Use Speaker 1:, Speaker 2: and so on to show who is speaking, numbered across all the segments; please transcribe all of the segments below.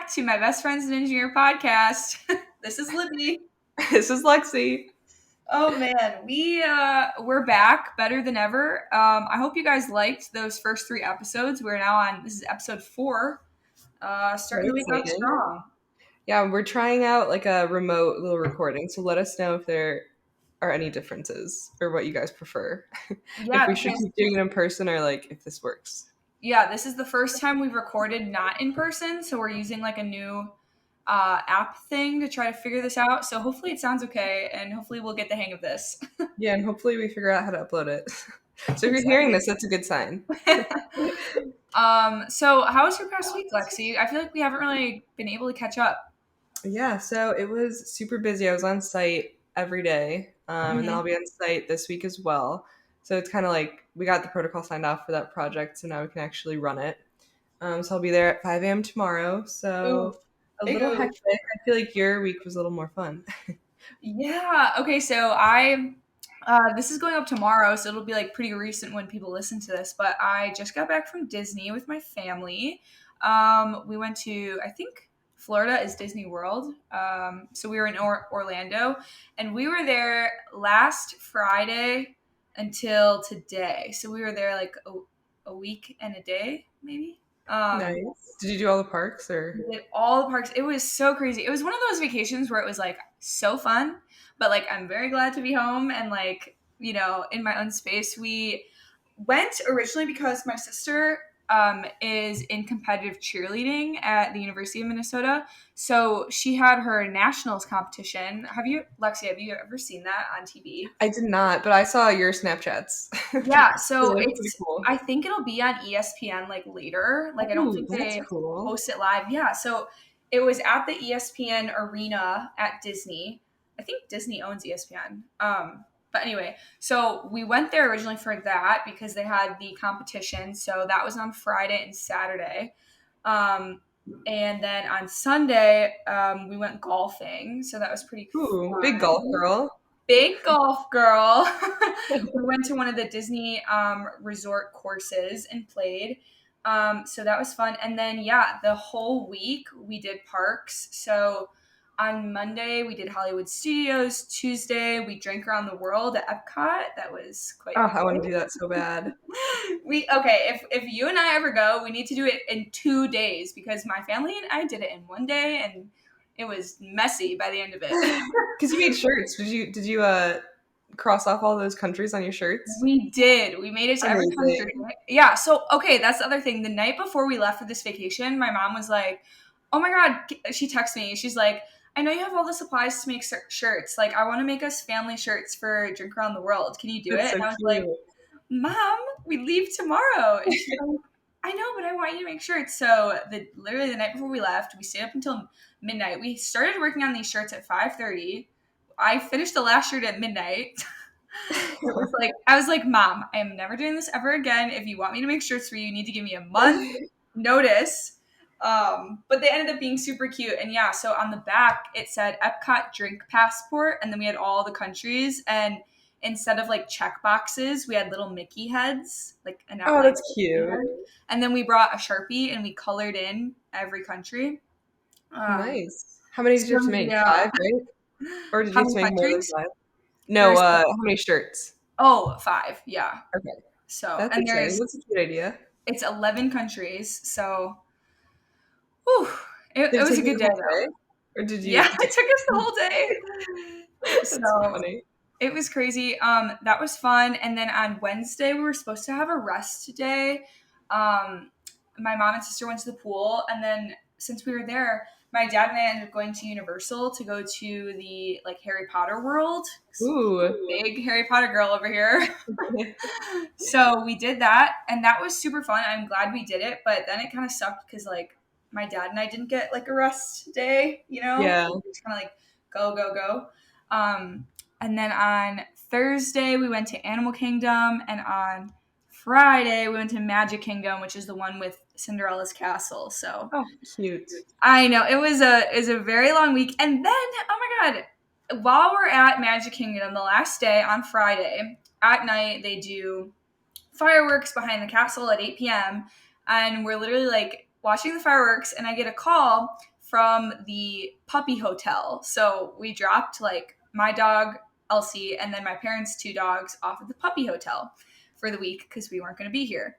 Speaker 1: back to my Best Friends and Engineer podcast. This is Libby.
Speaker 2: This is Lexi.
Speaker 1: Oh man, we're back better than ever. I hope you guys liked those first 3 episodes. We're now on this is episode 4. Starting the week off strong.
Speaker 2: Yeah, we're trying out like a remote little recording, so let us know if there are any differences or what you guys prefer.
Speaker 1: Yeah,
Speaker 2: if we should keep doing it in person or like if this works.
Speaker 1: Yeah, this is the first time we've recorded not in person, so we're using like a new app thing to try to figure this out. So hopefully it sounds okay, and hopefully we'll get the hang of this.
Speaker 2: Yeah, and hopefully we figure out how to upload it. So if you're hearing this, that's a good sign.
Speaker 1: So how was your past week, Lexi? I feel like we haven't really been able to catch up.
Speaker 2: Yeah, so it was super busy. I was on site every day, and then I'll be on site this week as well. So it's kind of like we got the protocol signed off for that project, so now we can actually run it. So I'll be there at 5 a.m. tomorrow. So a little hectic. I feel like your week was a little more fun.
Speaker 1: Yeah. Okay. So this is going up tomorrow, so it'll be like pretty recent when people listen to this. But I just got back from Disney with my family. We went to, I think Florida is Disney World. So we were in Orlando, and we were there last Friday until today. So we were there like a week and a day, maybe.
Speaker 2: Nice. Did you do all the parks or?
Speaker 1: We did all the parks. It was so crazy. It was one of those vacations where it was like so fun, but like I'm very glad to be home and like, in my own space. We went originally because my sister is in competitive cheerleading at the University of Minnesota. So she had her nationals competition. Lexi, have you ever seen that on TV?
Speaker 2: I did not, but I saw your Snapchats.
Speaker 1: Yeah, so
Speaker 2: it's cool.
Speaker 1: I think it'll be on ESPN like later. Like I don't think they post it live. Yeah, so it was at the ESPN arena at Disney. I think Disney owns ESPN. But anyway, so we went there originally for that because they had the competition. So that was on Friday and Saturday. And then on Sunday, we went golfing. So that was pretty cool.
Speaker 2: Big golf girl.
Speaker 1: Big golf girl. We went to one of the Disney resort courses and played. So that was fun. And then, the whole week we did parks. So on Monday, we did Hollywood Studios. Tuesday, we drank around the world at Epcot. That was quite
Speaker 2: I want to do that so bad.
Speaker 1: If you and I ever go, we need to do it in 2 days because my family and I did it in 1 day, and it was messy by the end of it.
Speaker 2: Because you made shirts. Did you cross off all those countries on your shirts?
Speaker 1: We did. We made it to every country. Yeah. So, okay, that's the other thing. The night before we left for this vacation, my mom was like, oh my God. She texted me. She's like, I know you have all the supplies to make shirts. Like, I want to make us family shirts for Drink Around the World. Can you do it?
Speaker 2: So
Speaker 1: and I was
Speaker 2: cute.
Speaker 1: like, Mom, we leave tomorrow. And she's like, I know, but I want you to make shirts. So literally the night before we left, we stayed up until midnight. We started working on these shirts at 5:30. I finished the last shirt at midnight. I was like, Mom, I am never doing this ever again. If you want me to make shirts for you, you need to give me a month notice. But they ended up being super cute. And so on the back, it said Epcot drink passport. And then we had all the countries. And instead of like check boxes, we had little Mickey heads.
Speaker 2: That's cute.
Speaker 1: And then we brought a Sharpie and we colored in every country.
Speaker 2: Nice. How many did you have to make? 5, right? Or did you have to make more than 5? No, how many shirts?
Speaker 1: Oh, 5, yeah.
Speaker 2: Okay.
Speaker 1: So
Speaker 2: that's exciting. That's a cute idea.
Speaker 1: It's 11 countries, so it was a good day though.
Speaker 2: Or did you?
Speaker 1: Yeah, it took us the whole day.
Speaker 2: That's so funny.
Speaker 1: It was crazy. That was fun. And then on Wednesday we were supposed to have a rest day. My mom and sister went to the pool, and then since we were there, my dad and I ended up going to Universal to go to the Harry Potter world.
Speaker 2: Ooh.
Speaker 1: Big Harry Potter girl over here. So we did that, and that was super fun. I'm glad we did it, but then it kind of sucked because my dad and I didn't get a rest day,
Speaker 2: Yeah.
Speaker 1: We just kind of go. And then on Thursday we went to Animal Kingdom, and on Friday we went to Magic Kingdom, which is the one with Cinderella's castle. So
Speaker 2: cute.
Speaker 1: I know it was a very long week. And then, oh my God, while we're at Magic Kingdom, the last day on Friday at night, they do fireworks behind the castle at 8 p.m. And we're literally watching the fireworks, and I get a call from the puppy hotel. So we dropped like my dog, Elsie, and then my parents' two dogs off at the puppy hotel for the week because we weren't going to be here.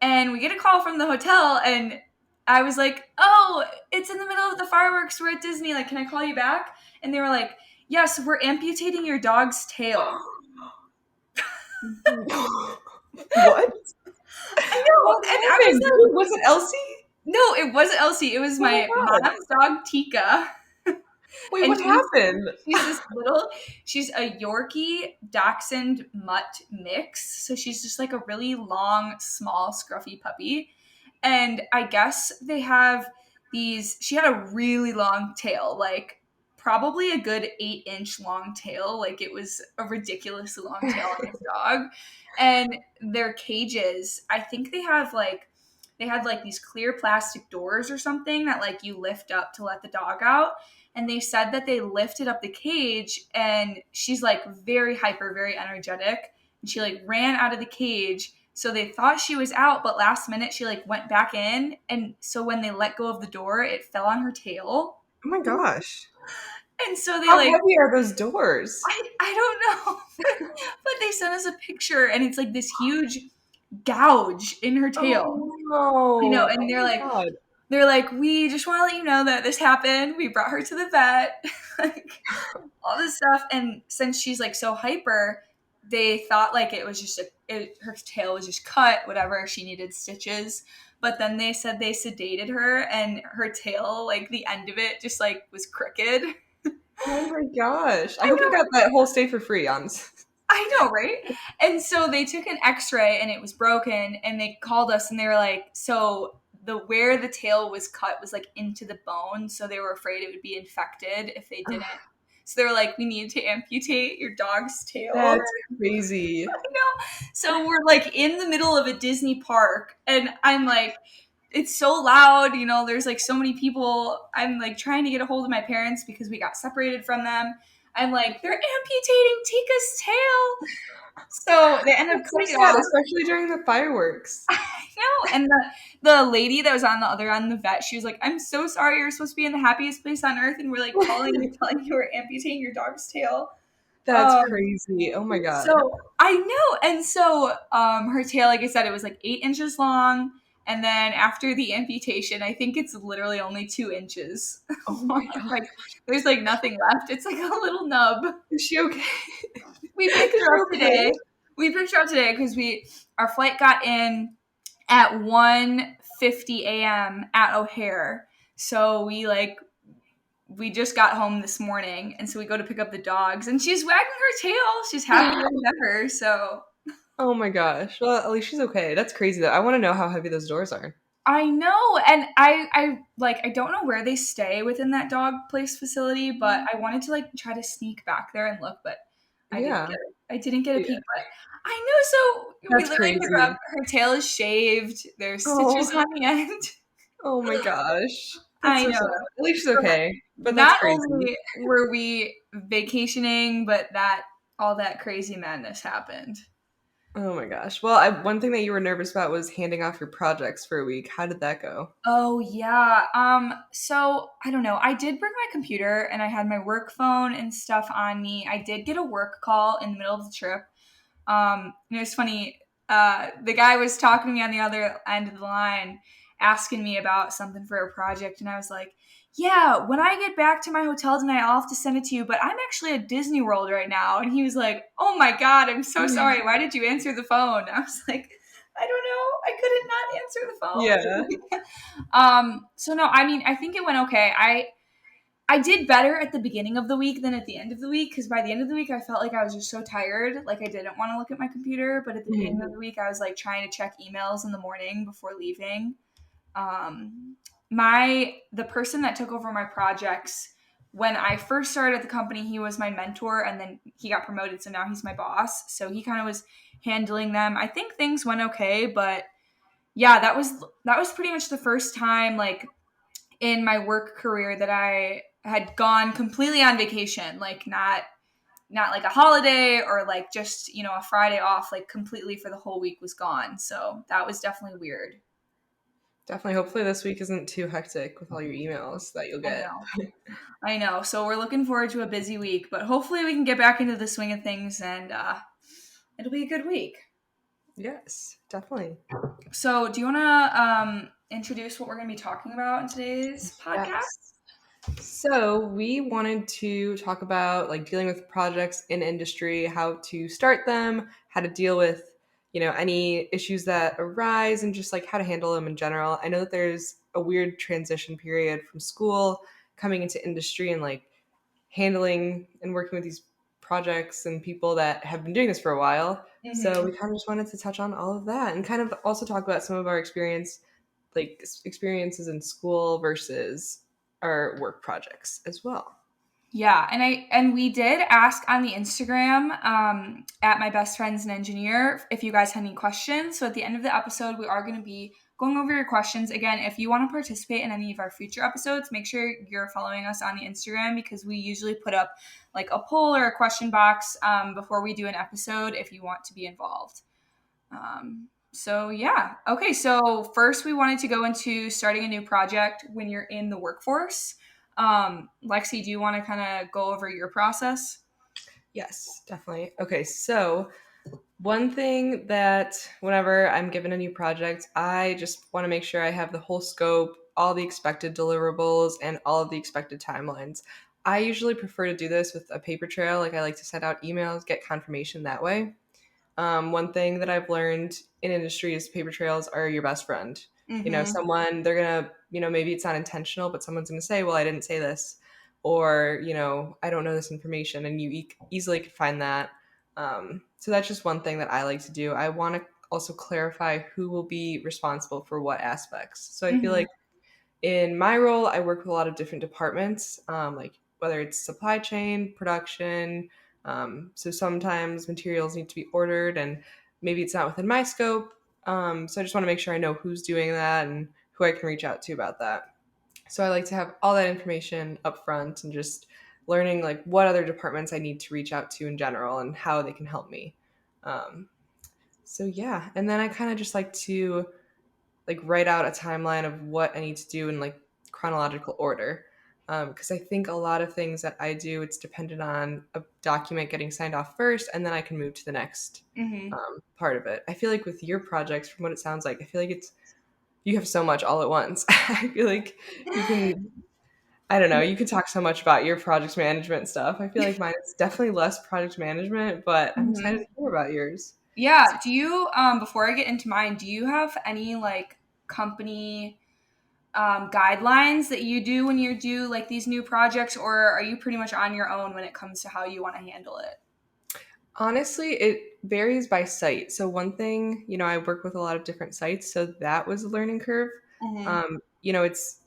Speaker 1: And we get a call from the hotel, and I was like, oh, it's in the middle of the fireworks. We're at Disney. Like, can I call you back? And they were like, yes, we're amputating your dog's tail.
Speaker 2: What?
Speaker 1: I know.
Speaker 2: What
Speaker 1: And I was
Speaker 2: happened?
Speaker 1: like,
Speaker 2: Was it Elsie?
Speaker 1: no, it wasn't Elsie. It was
Speaker 2: Oh my
Speaker 1: my
Speaker 2: god.
Speaker 1: mom's dog, Tika.
Speaker 2: Wait,
Speaker 1: And
Speaker 2: what happened?
Speaker 1: she's this little, she's a Yorkie Dachshund mutt mix. So she's just like a really long, small, scruffy puppy. And I guess they have these, she had a really long tail, like probably a good 8-inch long tail. Like it was a ridiculously long tail on this dog. And their cages, I think they had like these clear plastic doors or something that like you lift up to let the dog out. And they said that they lifted up the cage, and she's like very hyper, very energetic. And she like ran out of the cage. So they thought she was out, but last minute she like went back in. And so when they let go of the door, it fell on her tail.
Speaker 2: Oh my gosh.
Speaker 1: And so they
Speaker 2: How
Speaker 1: like,
Speaker 2: heavy are those doors?
Speaker 1: I don't know. But they sent us a picture, and it's like this huge gouge in her tail.
Speaker 2: Oh no.
Speaker 1: I know.
Speaker 2: Oh
Speaker 1: And
Speaker 2: my god.
Speaker 1: they're like, we just want to let you know that this happened. We brought her to the vet, like all this stuff. And since she's like so hyper, they thought like it was just her tail was just cut, whatever. She needed stitches. But then they said they sedated her, and her tail, like the end of it, just like was crooked.
Speaker 2: Oh my gosh. I
Speaker 1: I
Speaker 2: hope you
Speaker 1: know,
Speaker 2: got that whole stay for free on.
Speaker 1: I know, right? And so they took an X-ray, and it was broken, and they called us, and they were like, so where the tail was cut was like into the bone, so they were afraid it would be infected if they didn't. So they were like, we need to amputate your dog's tail.
Speaker 2: That's crazy.
Speaker 1: I know. So we're like in the middle of a Disney park, and I'm like, it's so loud, you know, there's like so many people. I'm like trying to get a hold of my parents because we got separated from them. I'm like, they're amputating Tika's tail. So they ended up
Speaker 2: That's
Speaker 1: cutting
Speaker 2: so
Speaker 1: it
Speaker 2: sad,
Speaker 1: off.
Speaker 2: especially during the fireworks.
Speaker 1: I know. And the lady that was on the other end, the vet, she was like, I'm so sorry, you're supposed to be in the happiest place on earth, and we're like calling you, telling you we're amputating your dog's tail.
Speaker 2: That's
Speaker 1: Um,
Speaker 2: crazy. Oh my god.
Speaker 1: so I know. And so her tail, like I said, it was like 8 inches long. And then after the amputation, I think it's literally only 2 inches
Speaker 2: Oh my
Speaker 1: long.
Speaker 2: god.
Speaker 1: Like there's like nothing left. It's like a little nub.
Speaker 2: Is she okay?
Speaker 1: We
Speaker 2: Is
Speaker 1: picked
Speaker 2: she
Speaker 1: her up
Speaker 2: okay?
Speaker 1: today. We picked her up today because our flight got in at 1:50 a.m. at O'Hare. So we just got home this morning, and so we go to pick up the dogs, and she's wagging her tail. She's happy as ever. So
Speaker 2: Oh my gosh. Well, at least she's okay. That's crazy though. I want to know how heavy those doors are.
Speaker 1: I know, and I don't know where they stay within that dog place facility, but I wanted to like try to sneak back there and look, but
Speaker 2: Yeah.
Speaker 1: I didn't get a
Speaker 2: Yeah.
Speaker 1: peek. But I know, so we
Speaker 2: That's
Speaker 1: literally pick her up.
Speaker 2: crazy.
Speaker 1: Her tail is shaved. There's stitches
Speaker 2: Oh.
Speaker 1: on the end.
Speaker 2: Oh my gosh. That's
Speaker 1: I
Speaker 2: so
Speaker 1: know.
Speaker 2: sad. At least she's
Speaker 1: So
Speaker 2: okay. But that's
Speaker 1: not
Speaker 2: crazy.
Speaker 1: only were we vacationing, but that all that crazy madness happened.
Speaker 2: Oh my gosh. Well, one thing that you were nervous about was handing off your projects for a week. How did that go?
Speaker 1: Oh yeah. So I don't know. I did bring my computer, and I had my work phone and stuff on me. I did get a work call in the middle of the trip. And it was funny. The guy was talking to me on the other end of the line, asking me about something for a project, and I was like, "Yeah, when I get back to my hotel tonight, I'll have to send it to you. But I'm actually at Disney World right now." And he was like, "Oh my god, I'm so sorry. Why did you answer the phone?" I was like, "I don't know. I couldn't not answer the
Speaker 2: Yeah.
Speaker 1: phone." So no, I mean, I think it went okay. I did better at the beginning of the week than at the end of the week, because by the end of the week I felt like I was just so tired, like I didn't want to look at my computer. But at the beginning of the week I was like trying to check emails in the morning before leaving. Um, the person that took over my projects when I first started at the company, he was my mentor, and then he got promoted, so now he's my boss. So he kind of was handling them. I think things went okay, but yeah, that was pretty much the first time like in my work career that I had gone completely on vacation, like not like a holiday or like just, a Friday off, like completely for the whole week was gone. So that was definitely weird.
Speaker 2: Definitely. Hopefully this week isn't too hectic with all your emails that you'll
Speaker 1: I
Speaker 2: get.
Speaker 1: know. I know. So we're looking forward to a busy week, but hopefully we can get back into the swing of things and it'll be a good week.
Speaker 2: Yes, definitely.
Speaker 1: So, do you want to introduce what we're going to be talking about in today's podcast?
Speaker 2: Yes. So we wanted to talk about like dealing with projects in industry, how to start them, how to deal with, any issues that arise and just like how to handle them in general. I know that there's a weird transition period from school coming into industry and like handling and working with these projects and people that have been doing this for a while. So
Speaker 1: Mm-hmm.
Speaker 2: we kind of just wanted to touch on all of that and kind of also talk about some of our experiences in school versus our work projects as well.
Speaker 1: Yeah, and we did ask on the Instagram at my best friend's an engineer if you guys had any questions. So at the end of the episode, we are going to be going over your questions again. If you want to participate in any of our future episodes, make sure you're following us on the Instagram because we usually put up like a poll or a question box before we do an episode if you want to be involved. So yeah, okay. So first, we wanted to go into starting a new project when you're in the workforce. Lexi, do you want to kind of go over your process?
Speaker 2: Yes, definitely. Okay, so one thing that whenever I'm given a new project, I just want to make sure I have the whole scope, all the expected deliverables, and all of the expected timelines. I usually prefer to do this with a paper trail. Like I like to send out emails, get confirmation that way. One thing that I've learned in industry is paper trails are your best friend.
Speaker 1: Mm-hmm.
Speaker 2: Someone, they're gonna, maybe it's not intentional, but someone's gonna say, well, I didn't say this, or, I don't know this information, and you easily could find that. So that's just one thing that I like to do. I want to also clarify who will be responsible for what aspects. So I feel
Speaker 1: Mm-hmm.
Speaker 2: like in my role, I work with a lot of different departments, like whether it's supply chain, production. So sometimes materials need to be ordered, and maybe it's not within my scope. So I just want to make sure I know who's doing that and who I can reach out to about that. So I like to have all that information up front and just learning like what other departments I need to reach out to in general and how they can help me. Um, so yeah, and then I kind of just like to like write out a timeline of what I need to do in like chronological order. Because I think a lot of things that I do, it's dependent on a document getting signed off first, and then I can move to the next
Speaker 1: Mm-hmm.
Speaker 2: part of it. I feel like with your projects, from what it sounds like, I feel like you have so much all at once. I feel like you can, I don't know, you could talk so much about your project management stuff. I feel like mine is definitely less project management, but I'm excited
Speaker 1: Mm-hmm.
Speaker 2: to hear about yours.
Speaker 1: Yeah. Do you before I get into mine, do you have any like company guidelines that you do when you do like these new projects, or are you pretty much on your own when it comes to how you want to handle it?
Speaker 2: Honestly, it varies by site. So one thing, I work with a lot of different sites, so that was a learning curve.
Speaker 1: Mm-hmm.
Speaker 2: It's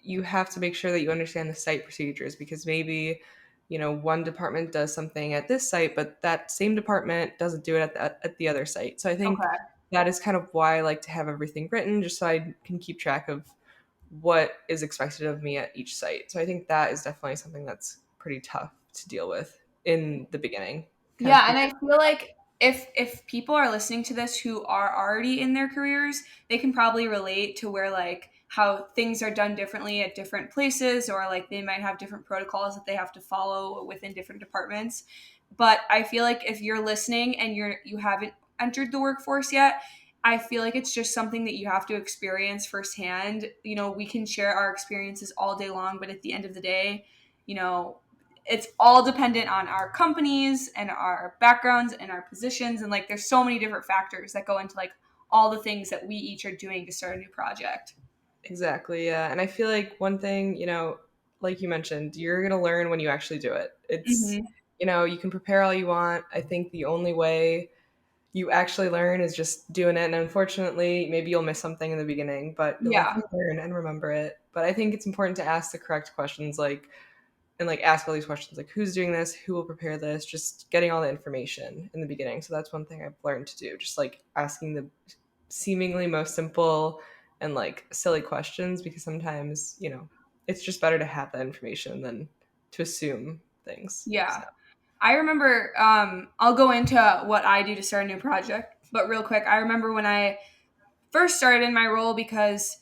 Speaker 2: you have to make sure that you understand the site procedures because maybe, one department does something at this site, but that same department doesn't do it at the other site. So I think
Speaker 1: Okay.
Speaker 2: that is kind of why I like to have everything written, just so I can keep track of what is expected of me at each site. So I think that is definitely something that's pretty tough to deal with in the beginning. Kind of
Speaker 1: Yeah, and
Speaker 2: figure.
Speaker 1: I feel like if people are listening to this who are already in their careers, they can probably relate to where like how things are done differently at different places or like they might have different protocols that they have to follow within different departments. But I feel like if you're listening and you haven't entered the workforce yet, I feel like it's just something that you have to experience firsthand. We can share our experiences all day long, but at the end of the day, you know, it's all dependent on our companies and our backgrounds and our positions, and like there's so many different factors that go into like all the things that we each are doing to start a new project.
Speaker 2: Exactly, yeah. And I feel like one thing, like you mentioned, you're going to learn when you actually do it.
Speaker 1: Mm-hmm.
Speaker 2: You can prepare all you want. I think the only way you actually learn is just doing it. And unfortunately, maybe you'll miss something in the beginning, but you'll
Speaker 1: Yeah.
Speaker 2: definitely learn and remember it. But I think it's important to ask the correct questions, and like ask all these questions like who's doing this, who will prepare this, just getting all the information in the beginning. So that's one thing I've learned to do, just like asking the seemingly most simple and like silly questions because sometimes it's just better to have that information than to assume things.
Speaker 1: Yeah.
Speaker 2: So
Speaker 1: I remember, I'll go into what I do to start a new project, but real quick, I remember when I first started in my role because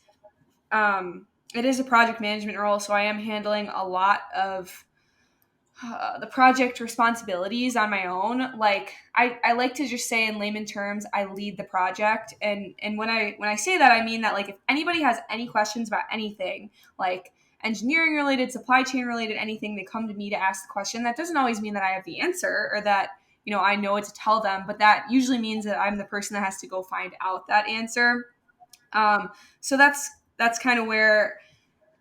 Speaker 1: it is a project management role, so I am handling a lot of the project responsibilities on my own. Like I like to just say in layman terms, I lead the project. And when I say that, I mean that like if anybody has any questions about anything, like engineering related, supply chain related, anything, they come to me to ask the question. That doesn't always mean that I have the answer or that, I know what to tell them, but that usually means that I'm the person that has to go find out that answer. So that's kind of where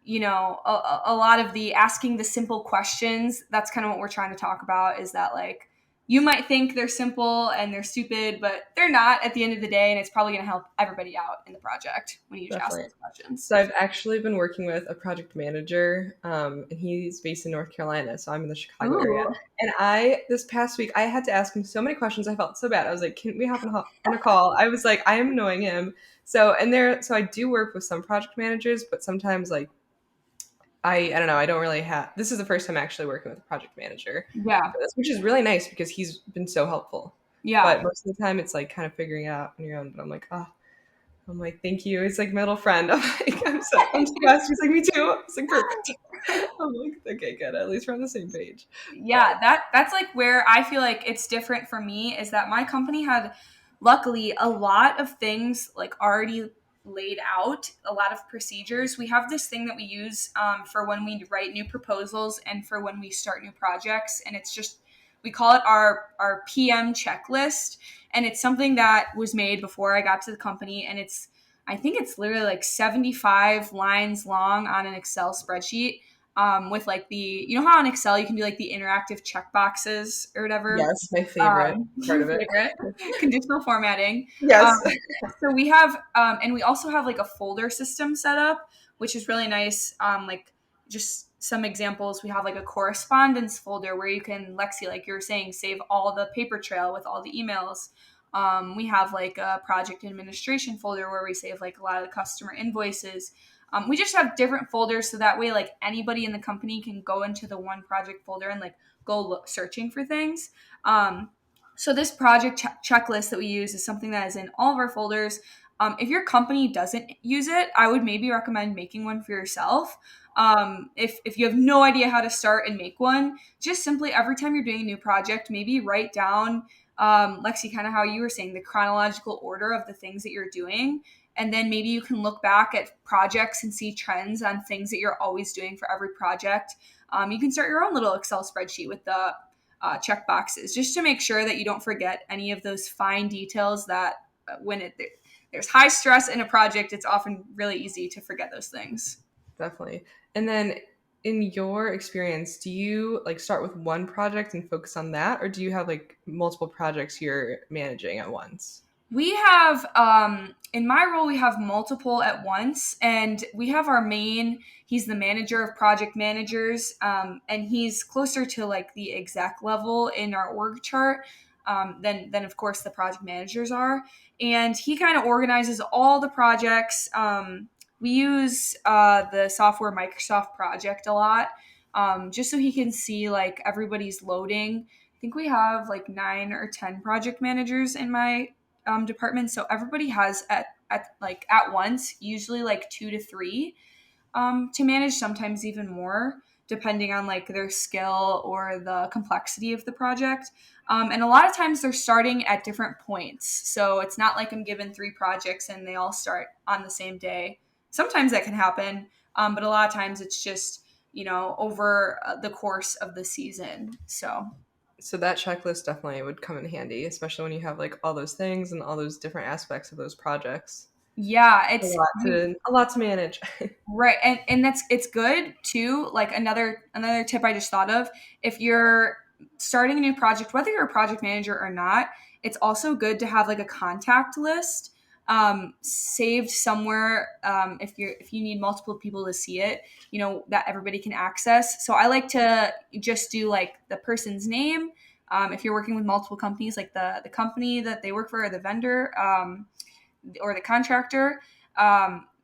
Speaker 1: a lot of the asking the simple questions, that's kind of what we're trying to talk about, is that like you might think they're simple and they're stupid, but they're not at the end of the day, and it's probably going to help everybody out in the project when you ask
Speaker 2: Definitely.
Speaker 1: those questions.
Speaker 2: So I've actually been working with a project manager, and he's based in North Carolina, so I'm in the Chicago area.
Speaker 1: Ooh.
Speaker 2: And this past week, I had to ask him so many questions. I felt so bad. I was like, "Can we hop on a call?" I was like, "I am annoying him." So I do work with some project managers, but sometimes like I don't know. I don't really have. This is the first time actually working with a project manager
Speaker 1: Yeah.
Speaker 2: for this, which is really nice because he's been so helpful.
Speaker 1: Yeah.
Speaker 2: But most of the time, it's like kind of figuring it out on your own. But I'm like, thank you. It's like my little friend. I'm stressed. She's like, me too. It's like perfect. I'm like, okay, good. At least we're on the same page. But
Speaker 1: Yeah, that's like where I feel like it's different for me, is that my company had luckily a lot of things like already laid out, a lot of procedures. We have this thing that we use for when we write new proposals and for when we start new projects, and it's just, we call it our PM checklist, and it's something that was made before I got to the company, and I think it's literally like 75 lines long on an Excel spreadsheet, with like how in Excel you can do like the interactive check boxes or whatever.
Speaker 2: yes, my favorite part of it.
Speaker 1: Favorite conditional formatting.
Speaker 2: Yes.
Speaker 1: So we have, and we also have like a folder system set up, which is really nice. Like just some examples, we have like a correspondence folder where you can, Lexi, like you were saying, save all the paper trail with all the emails. We have like a project administration folder where we save like a lot of the customer invoices. We just have different folders so that way like anybody in the company can go into the one project folder and like go searching for things. So this project checklist that we use is something that is in all of our folders. If your company doesn't use it, I would maybe recommend making one for yourself. If you have no idea how to start and make one, just simply every time you're doing a new project, maybe write down, Lexi, kind of how you were saying, the chronological order of the things that you're doing. And then maybe you can look back at projects and see trends on things that you're always doing for every project. You can start your own little Excel spreadsheet with the check boxes, just to make sure that you don't forget any of those fine details that there's high stress in a project, it's often really easy to forget those things.
Speaker 2: Definitely. And then in your experience, do you like start with one project and focus on that, or do you have like multiple projects you're managing at once?
Speaker 1: We have, in my role, we have multiple at once, and we have our main, he's the manager of project managers, and he's closer to like the exec level in our org chart, than of course the project managers are. And he kind of organizes all the projects. We use the software Microsoft Project a lot, just so he can see like everybody's loading. I think we have like 9 or 10 project managers in my department, so everybody has at once usually like 2 to 3 to manage, sometimes even more depending on like their skill or the complexity of the project. And a lot of times they're starting at different points, so it's not like I'm given 3 projects and they all start on the same day. Sometimes that can happen, but a lot of times it's just over the course of the season. So
Speaker 2: So that checklist definitely would come in handy, especially when you have like all those things and all those different aspects of those projects.
Speaker 1: yeah,
Speaker 2: A lot to manage.
Speaker 1: right, and it's good too. Like another tip I just thought of: if you're starting a new project, whether you're a project manager or not, it's also good to have like a contact list saved somewhere, if you need multiple people to see it, that everybody can access. So I like to just do like the person's name. If you're working with multiple companies, like the company that they work for, or the vendor, or the contractor,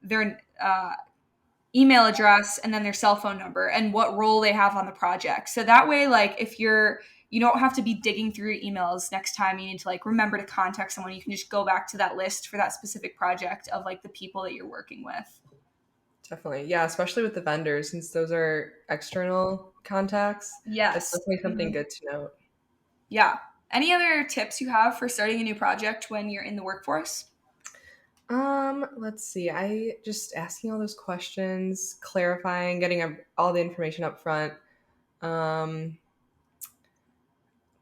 Speaker 1: their email address, and then their cell phone number and what role they have on the project. So that way, like if you don't have to be digging through your emails next time you need to like remember to contact someone. You can just go back to that list for that specific project of like the people that you're working with.
Speaker 2: Definitely. Yeah, especially with the vendors, since those are external contacts. That's
Speaker 1: Yes.
Speaker 2: definitely something
Speaker 1: Mhm.
Speaker 2: good to note.
Speaker 1: Yeah. Any other tips you have for starting a new project when you're in the workforce?
Speaker 2: Let's see. I just asking all those questions, clarifying, getting all the information up front. Um,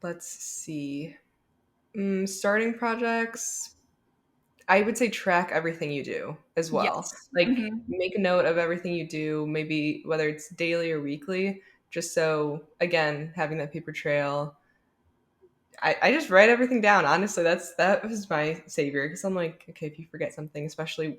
Speaker 2: let's see. Starting projects, I would say track everything you do as well.
Speaker 1: Yes.
Speaker 2: Like
Speaker 1: Hmm.
Speaker 2: make a note of everything you do, maybe whether it's daily or weekly, just so again, having that paper trail. I just write everything down. Honestly, that was my savior because I'm like, okay, if you forget something, especially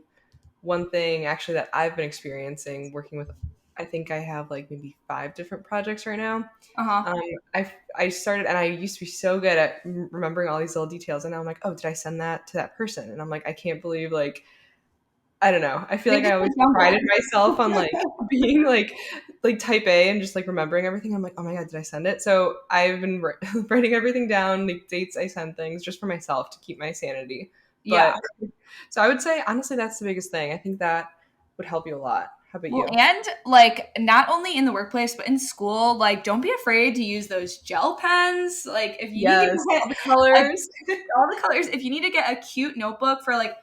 Speaker 2: one thing actually that I've been experiencing working with, I think I have like maybe 5 different projects right now.
Speaker 1: Uh-huh.
Speaker 2: Um, I started and I used to be so good at remembering all these little details, and now I'm like, oh, did I send that to that person? And I'm like, I can't believe like I don't know. I feel
Speaker 1: They
Speaker 2: like I
Speaker 1: just
Speaker 2: always
Speaker 1: get jumbled.
Speaker 2: prided myself on like being like type A and just like remembering everything. I'm like, oh my god, did I send it? So I've been writing everything down, like dates I send things, just for myself to keep my sanity.
Speaker 1: Yeah.
Speaker 2: But so I would say honestly, that's the biggest thing. I think that would help you a lot. How about
Speaker 1: Well,
Speaker 2: you?
Speaker 1: and like not only in the workplace, but in school, like don't be afraid to use those gel pens. Like if you need to
Speaker 2: Yes,
Speaker 1: get
Speaker 2: all the
Speaker 1: a,
Speaker 2: colors.
Speaker 1: all the colors, if you need to get a cute notebook for like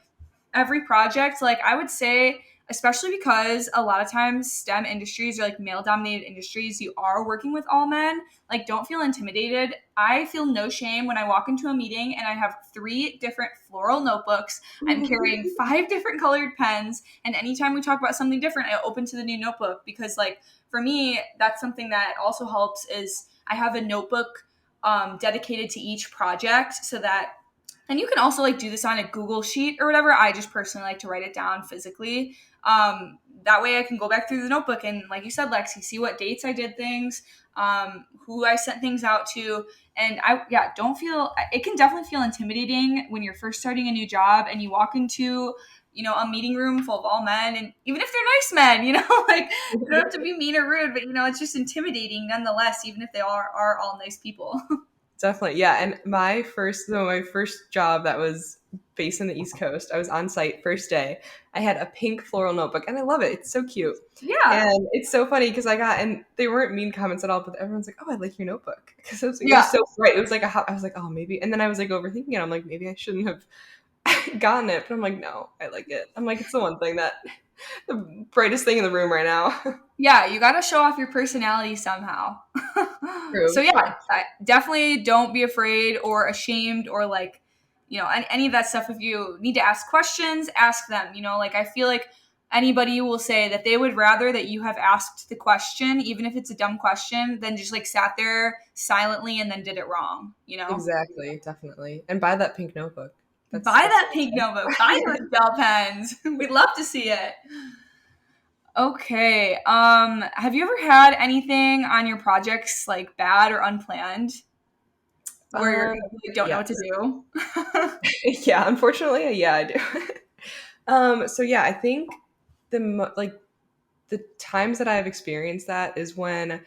Speaker 1: every project, like I would say, especially because a lot of times STEM industries are like male dominated industries, you are working with all men, like don't feel intimidated. I feel no shame when I walk into a meeting and I have 3 different floral notebooks. I'm carrying 5 different colored pens, and anytime we talk about something different, I open to the new notebook because like for me, that's something that also helps is I have a notebook dedicated to each project so that, and you can also like do this on a Google sheet or whatever. I just personally like to write it down physically. That way I can go back through the notebook and, like you said, Lexi, see what dates I did things, who I sent things out to. And yeah, don't feel, it can definitely feel intimidating when you're first starting a new job and you walk into, a meeting room full of all men. And even if they're nice men, like they don't have to be mean or rude, but, it's just intimidating nonetheless, even if they are all nice people.
Speaker 2: Definitely. Yeah. And my first job that was based in the East Coast, I was on site first day. I had a pink floral notebook and I love it. It's so cute.
Speaker 1: Yeah.
Speaker 2: And it's so funny because and they weren't mean comments at all, but everyone's like, oh, I like your notebook. Because it was
Speaker 1: Yeah.
Speaker 2: so bright. It was like I was like, oh, maybe. And then I was like overthinking it. I'm like, maybe I shouldn't have gotten it. But I'm like, no, I like it. I'm like, it's the one thing the brightest thing in the room right now.
Speaker 1: Yeah, you got to show off your personality somehow. So
Speaker 2: True.
Speaker 1: yeah, definitely don't be afraid or ashamed or like, any of that stuff. If you need to ask questions, ask them. Like I feel like anybody will say that they would rather that you have asked the question, even if it's a dumb question, than just like sat there silently and then did it wrong.
Speaker 2: Exactly. Definitely. And buy that pink notebook.
Speaker 1: Buy
Speaker 2: That's
Speaker 1: that pink notebook. Buy those gel pens. We'd love to see it. Okay. Have you ever had anything on your projects like bad or unplanned where
Speaker 2: um
Speaker 1: you don't know what to
Speaker 2: yes.
Speaker 1: do?
Speaker 2: Yeah, unfortunately, yeah, I do. So yeah, I think like the times that I've experienced that is when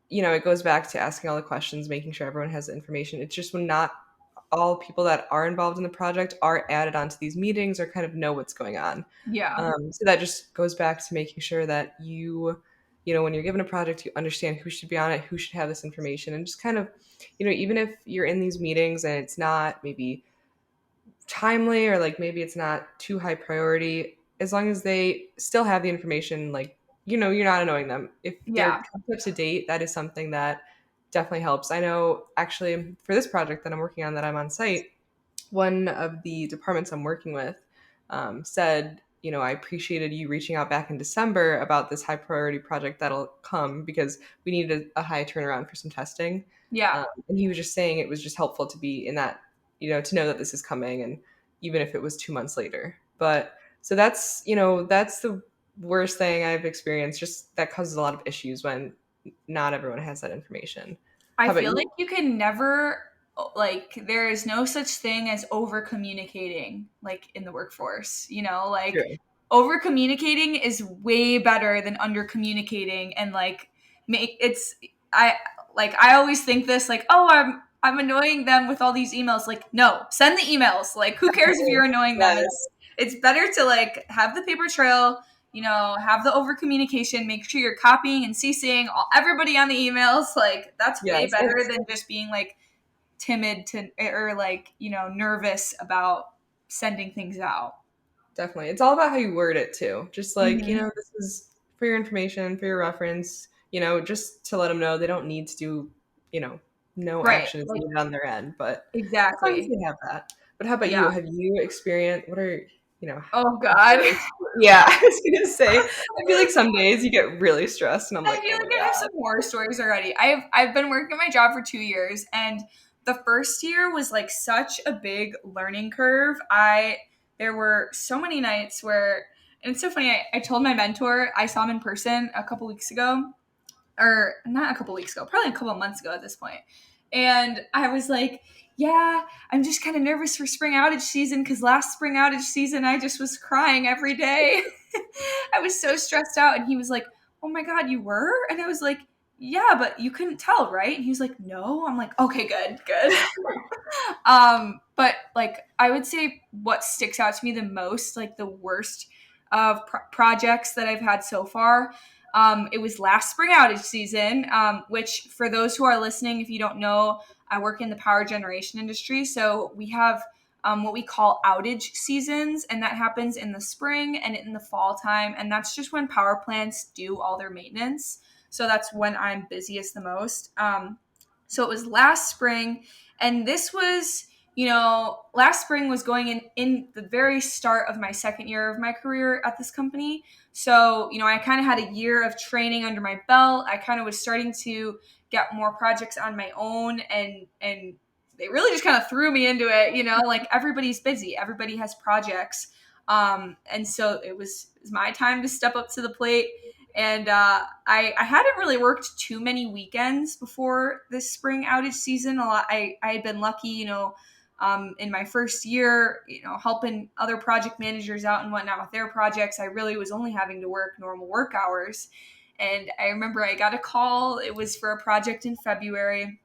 Speaker 2: it goes back to asking all the questions, making sure everyone has the information. It's just when not all people that are involved in the project are added onto these meetings or kind of know what's going on.
Speaker 1: Yeah.
Speaker 2: So that just goes back to making sure that when you're given a project, you understand who should be on it, who should have this information, and just kind of, even if you're in these meetings and it's not maybe timely or like maybe it's not too high priority, as long as they still have the information, like you're not annoying them if they're
Speaker 1: Yeah.
Speaker 2: kept up to date. That is something that definitely helps. I know actually for this project that I'm working on, that I'm on site, one of the departments I'm working with said, I appreciated you reaching out back in December about this high priority project that'll come because we needed a high turnaround for some testing.
Speaker 1: Yeah.
Speaker 2: And he was just saying it was just helpful to be in that, to know that this is coming, and even if it was 2 months later. But so that's the worst thing I've experienced. Just that causes a lot of issues when not everyone has that information.
Speaker 1: I
Speaker 2: How about
Speaker 1: feel
Speaker 2: you?
Speaker 1: like you can never, like there is no such thing as over communicating like in the workforce, like
Speaker 2: True.
Speaker 1: over communicating is way better than under communicating and like make it's I I always think this like, oh, I'm annoying them with all these emails. Like, no, send the emails. Like, who cares if
Speaker 2: Definitely.
Speaker 1: you're annoying them?
Speaker 2: Yes.
Speaker 1: It's better to like have the paper trail, have the over communication, make sure you're copying and CCing everybody on the emails. Like that's way
Speaker 2: Yes,
Speaker 1: better
Speaker 2: it's
Speaker 1: than just being like timid to or like, nervous about sending things out.
Speaker 2: definitely. It's all about how you word it too. Just like,
Speaker 1: Hmm.
Speaker 2: this is for your information, for your reference, just to let them know they don't need to do, you know, no
Speaker 1: Right.
Speaker 2: action is
Speaker 1: Like
Speaker 2: needed on their end. But as long as
Speaker 1: exactly.
Speaker 2: they have that. But how about
Speaker 1: Yeah.
Speaker 2: you? Have you experienced what are, you know,
Speaker 1: Oh
Speaker 2: I feel
Speaker 1: God.
Speaker 2: like, yeah, I was gonna say, I feel like some days you get really stressed and I'm
Speaker 1: I
Speaker 2: like,
Speaker 1: feel
Speaker 2: oh
Speaker 1: like
Speaker 2: my
Speaker 1: I have
Speaker 2: God.
Speaker 1: some horror stories already. I've been working my job for 2 years, and the first year was like such a big learning curve. I There were so many nights where, and it's so funny. I told my mentor, I saw him in person a couple weeks ago, or not a couple weeks ago, probably a couple of months ago at this point. And I was like, yeah, I'm just kind of nervous for spring outage season because last spring outage season, I just was crying every day. I was so stressed out. And he was like, oh my God, you were? And I was like, yeah, but you couldn't tell, right? And he was like, no. I'm like, okay, good, good. But like, I would say what sticks out to me the most, like the worst of projects that I've had so far, it was last spring outage season, which for those who are listening, if you don't know, I work in the power generation industry. So we have what we call outage seasons, and that happens in the spring and in the fall time. And that's just when power plants do all their maintenance. So that's when I'm busiest the most. So it was last spring, and this was, last spring was going in the very start of my second year of my career at this company. So, I kind of had a year of training under my belt. I kind of was starting to get more projects on my own, and they really just kind of threw me into it, like everybody's busy, everybody has projects. And so it was my time to step up to the plate. And I hadn't really worked too many weekends before this spring outage season. I had been lucky, in my first year, helping other project managers out and whatnot with their projects. I really was only having to work normal work hours. And I remember I got a call. It was for a project in February.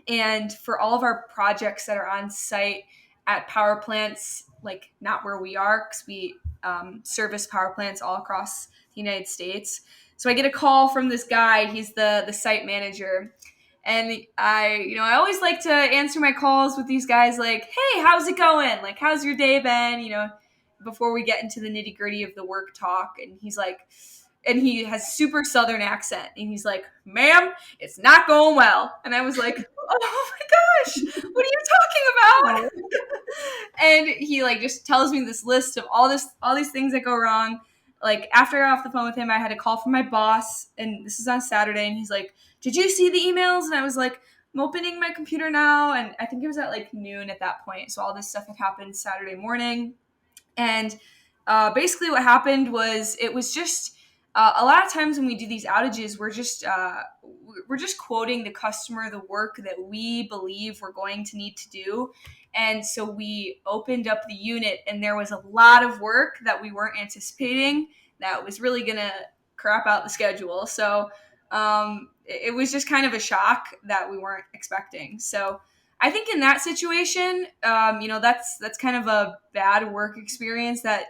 Speaker 1: And for all of our projects that are on site at power plants, like not where we are, because we service power plants all across the United States. So I get a call from this guy. He's the site manager. And I always like to answer my calls with these guys like, hey, how's it going? Like, how's your day been? Before we get into the nitty gritty of the work talk. And he's like, and he has super southern accent. And he's like, ma'am, it's not going well. And I was like, oh my gosh, what are you talking
Speaker 2: Oh,
Speaker 1: about? And he like just tells me this list of all these things that go wrong. Like after I got off the phone with him, I had a call from my boss, and this is on Saturday, and he's like, did you see the emails? And I was like, I'm opening my computer now. And I think it was at like noon at that point. So all this stuff had happened Saturday morning. And basically, what happened was it was just a lot of times when we do these outages, we're just quoting the customer the work that we believe we're going to need to do. And so we opened up the unit, and there was a lot of work that we weren't anticipating that was really gonna crap out the schedule. So it was just kind of a shock that we weren't expecting. So I think in that situation, that's kind of a bad work experience that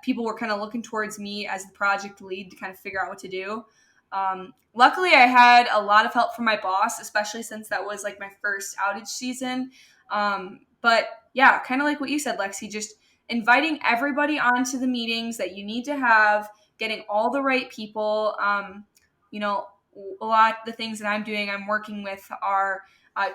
Speaker 1: people were kind of looking towards me as the project lead to kind of figure out what to do. Luckily, I had a lot of help from my boss, especially since that was like my first outage season. But yeah, kind of like what you said, Lexi, just inviting everybody onto the meetings that you need to have, getting all the right people. You know, a lot of the things that I'm doing, I'm working with our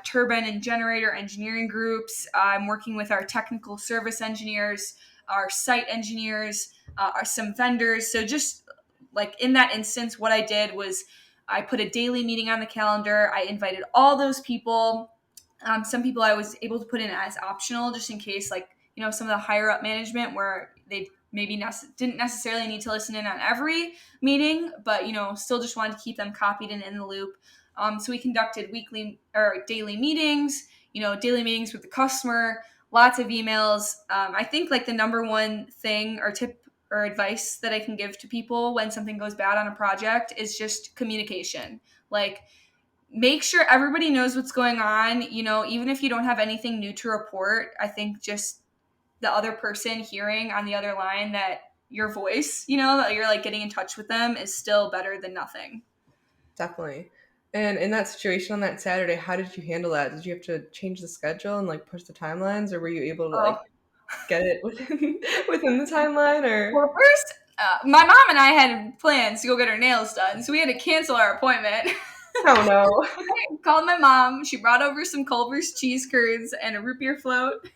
Speaker 1: turbine and generator engineering groups. I'm working with our technical service engineers, our site engineers, our some vendors. So just like in that instance, what I did was I put a daily meeting on the calendar. I invited all those people. Some people I was able to put in as optional, just in case, like some of the higher up management where they maybe didn't necessarily need to listen in on every meeting, but still just wanted to keep them copied and in the loop. So we conducted weekly or daily meetings, daily meetings with the customer, lots of emails. I think like the number one thing or tip or advice that I can give to people when something goes bad on a project is just communication. Like, make sure everybody knows what's going on, even if you don't have anything new to report. I think just the other person hearing on the other line that your voice, you know, that you're like getting in touch with them is still better than nothing.
Speaker 2: Definitely. And in that situation on that Saturday, how did you handle that? Did you have to change the schedule and like push the timelines, or were you able to
Speaker 1: Oh,
Speaker 2: like get it within within the timeline? Or
Speaker 1: well, first, my mom and I had plans to go get our nails done, so we had to cancel our appointment.
Speaker 2: oh no.
Speaker 1: Called my mom. She brought over some Culver's cheese curds and a root beer float.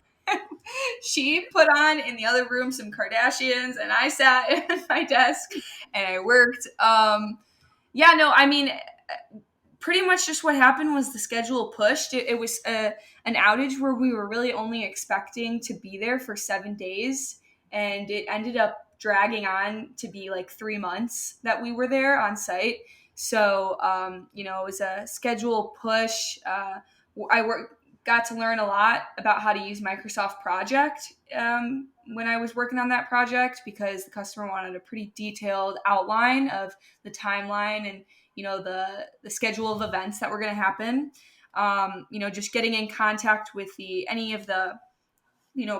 Speaker 1: She put on in the other room some Kardashians, and I sat at my desk and I worked. Yeah, no, I mean, pretty much just what happened was the schedule pushed. It was an outage where we were really only expecting to be there for 7 days, and it ended up dragging on to be like 3 months that we were there on site. So, it was a schedule push. Got to learn a lot about how to use Microsoft Project when I was working on that project, because the customer wanted a pretty detailed outline of the timeline and the schedule of events that were going to happen. Just getting in contact with any of the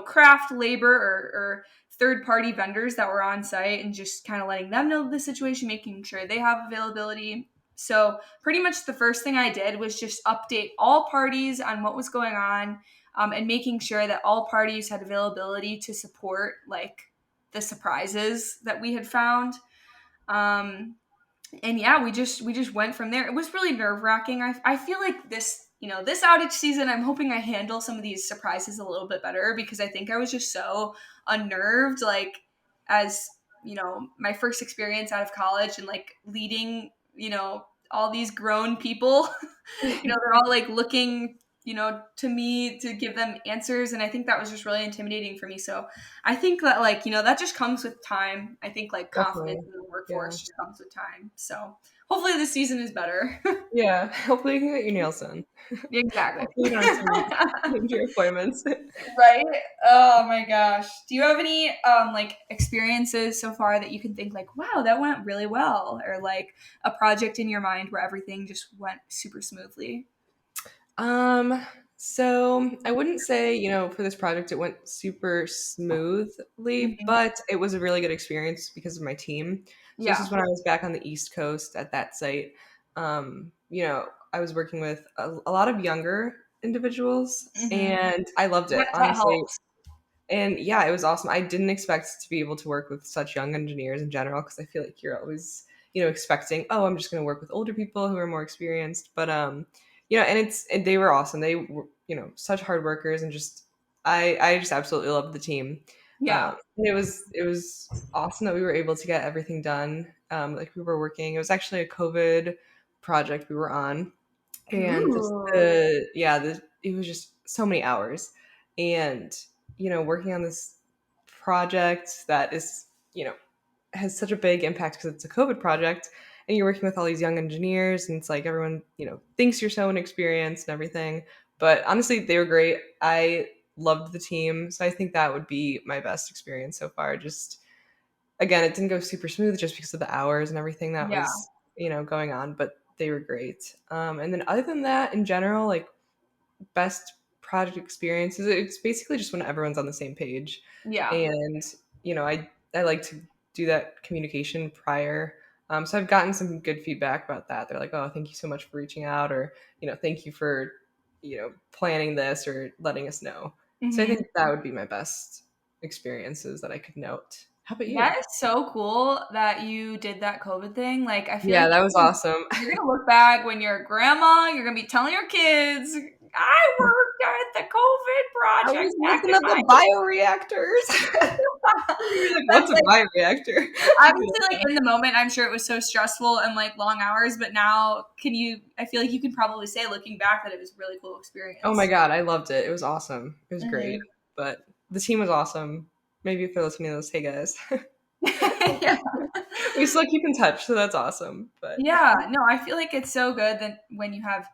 Speaker 1: craft labor or third party vendors that were on site, and just kind of letting them know the situation, making sure they have availability. So pretty much the first thing I did was just update all parties on what was going on, and making sure that all parties had availability to support like the surprises that we had found. And yeah, we just went from there. It was really nerve-wracking. I feel like this outage season, I'm hoping I handle some of these surprises a little bit better, because I think I was just so unnerved, like, as my first experience out of college, and like leading all these grown people. They're all like looking to me to give them answers, and I think that was just really intimidating for me. So I think that, like, that just comes with time. I think like confidence
Speaker 2: Definitely.
Speaker 1: in the
Speaker 2: Yeah.
Speaker 1: workforce just comes with time. So hopefully this season is better.
Speaker 2: Yeah. Hopefully you can get your nails done.
Speaker 1: Exactly.
Speaker 2: Hopefully you don't have to change your appointments.
Speaker 1: Right? Oh my gosh. Do you have any like experiences so far that you can think like, wow, that went really well, or like a project in your mind where everything just went super smoothly?
Speaker 2: Um, so I wouldn't say, for this project it went super smoothly,
Speaker 1: Hmm.
Speaker 2: but it was a really good experience because of my team. So this
Speaker 1: Yeah.
Speaker 2: is when I was back on the East Coast at that site. I was working with a lot of younger individuals,
Speaker 1: Hmm.
Speaker 2: and I loved it,
Speaker 1: That
Speaker 2: honestly.
Speaker 1: helps.
Speaker 2: And yeah, it was awesome. I didn't expect to be able to work with such young engineers in general, because I feel like you're always, expecting, oh, I'm just going to work with older people who are more experienced. But and they were awesome. They were, such hard workers, and just I just absolutely loved the team.
Speaker 1: Yeah.
Speaker 2: And it was awesome that we were able to get everything done. Like we were working. It was actually a COVID project we were on, and
Speaker 1: Ooh.
Speaker 2: it was just so many hours, and working on this project that is has such a big impact because it's a COVID project, and you're working with all these young engineers, and it's like everyone thinks you're so inexperienced and everything, but honestly they were great. I loved the team, so I think that would be my best experience so far. Just again, it didn't go super smooth just because of the hours and everything that
Speaker 1: Yeah.
Speaker 2: was going on, but they were great. And then other than that, in general, like best project experiences, it's basically just when everyone's on the same page.
Speaker 1: Yeah.
Speaker 2: And I like to do that communication prior. So I've gotten some good feedback about that. They're like, oh, thank you so much for reaching out, or thank you for planning this or letting us know. So I think
Speaker 1: Hmm.
Speaker 2: that would be my best experiences that I could note. How about you?
Speaker 1: That is so cool that you did that COVID thing. Like, I feel
Speaker 2: Yeah,
Speaker 1: like
Speaker 2: that was awesome.
Speaker 1: you're gonna look back when you're a grandma. You're gonna be telling your kids, "I worked at the COVID
Speaker 2: I
Speaker 1: project
Speaker 2: was
Speaker 1: back
Speaker 2: looking
Speaker 1: in
Speaker 2: at
Speaker 1: my."
Speaker 2: the bioreactors. You're like,
Speaker 1: That's
Speaker 2: what's a
Speaker 1: like,
Speaker 2: bioreactor?
Speaker 1: obviously, like, in the moment, I'm sure it was so stressful and like long hours. But now, I feel like you can probably say, looking back, that it was a really cool
Speaker 2: Oh my
Speaker 1: experience.
Speaker 2: god, I loved it. It was awesome. It was great.
Speaker 1: Hmm.
Speaker 2: But the team was awesome. Maybe if they're listening to this, hey guys.
Speaker 1: Yeah.
Speaker 2: We still keep in touch, so that's awesome. But
Speaker 1: Yeah. No, I feel like it's so good that when you have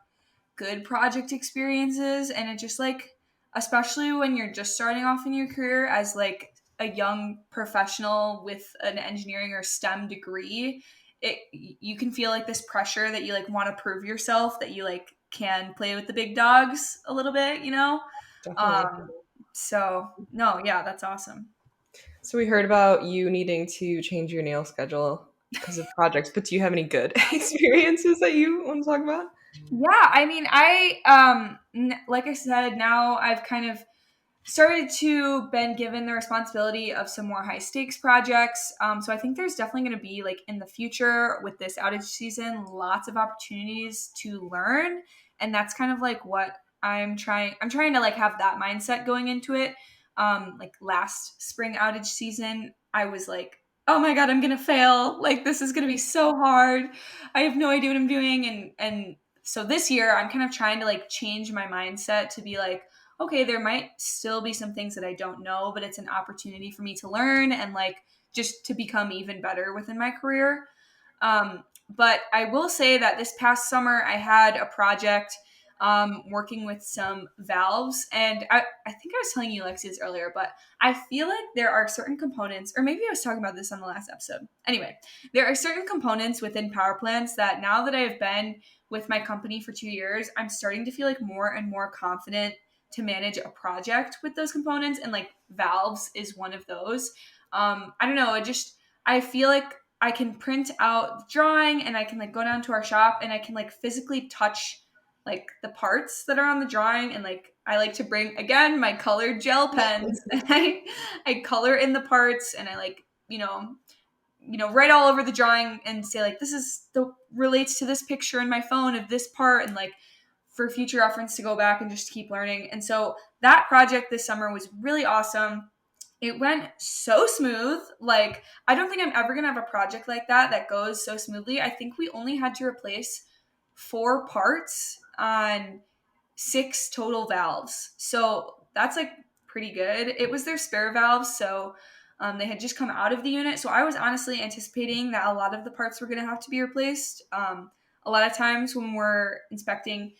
Speaker 1: good project experiences, and it just like, especially when you're just starting off in your career as like a young professional with an engineering or STEM degree, you can feel like this pressure that you like want to prove yourself, that you like can play with the big dogs a little bit.
Speaker 2: definitely.
Speaker 1: um so no, yeah, that's awesome.
Speaker 2: So we heard about you needing to change your nail schedule because of projects, but do you have any good experiences that you want to talk about?
Speaker 1: Yeah, I mean, like I said, now I've kind of started to been given the responsibility of some more high stakes projects. So I think there's definitely going to be like in the future with this outage season, lots of opportunities to learn, and that's kind of like what I'm trying to like have that mindset going into it. Like last spring outage season, I was like, oh my god, I'm gonna fail. Like this is gonna be so hard. I have no idea what I'm doing, and so this year I'm kind of trying to like change my mindset to be like, okay, there might still be some things that I don't know, but it's an opportunity for me to learn and like just to become even better within my career. But I will say that this past summer I had a project working with some valves, and I think I was telling you, Alexia's, earlier, but I feel like there are certain components, or maybe I was talking about this on the last episode. Anyway, there are certain components within power plants that now that I have been with my company for 2 years, I'm starting to feel like more and more confident to manage a project with those components, and like valves is one of those. I don't know, I feel like I can print out the drawing and I can like go down to our shop and I can like physically touch like the parts that are on the drawing, and like I like to bring again my colored gel pens and I color in the parts, and I like, write all over the drawing and say like this is the relates to this picture in my phone of this part, and like for future reference to go back and just keep learning. And so that project this summer was really awesome. It went so smooth. Like I don't think I'm ever going to have a project like that goes so smoothly. I think we only had to replace 4 parts on 6 total valves. So that's like pretty good. It was their spare valves, so they had just come out of the unit. So I was honestly anticipating that a lot of the parts were going to have to be replaced. A lot of times when we're inspecting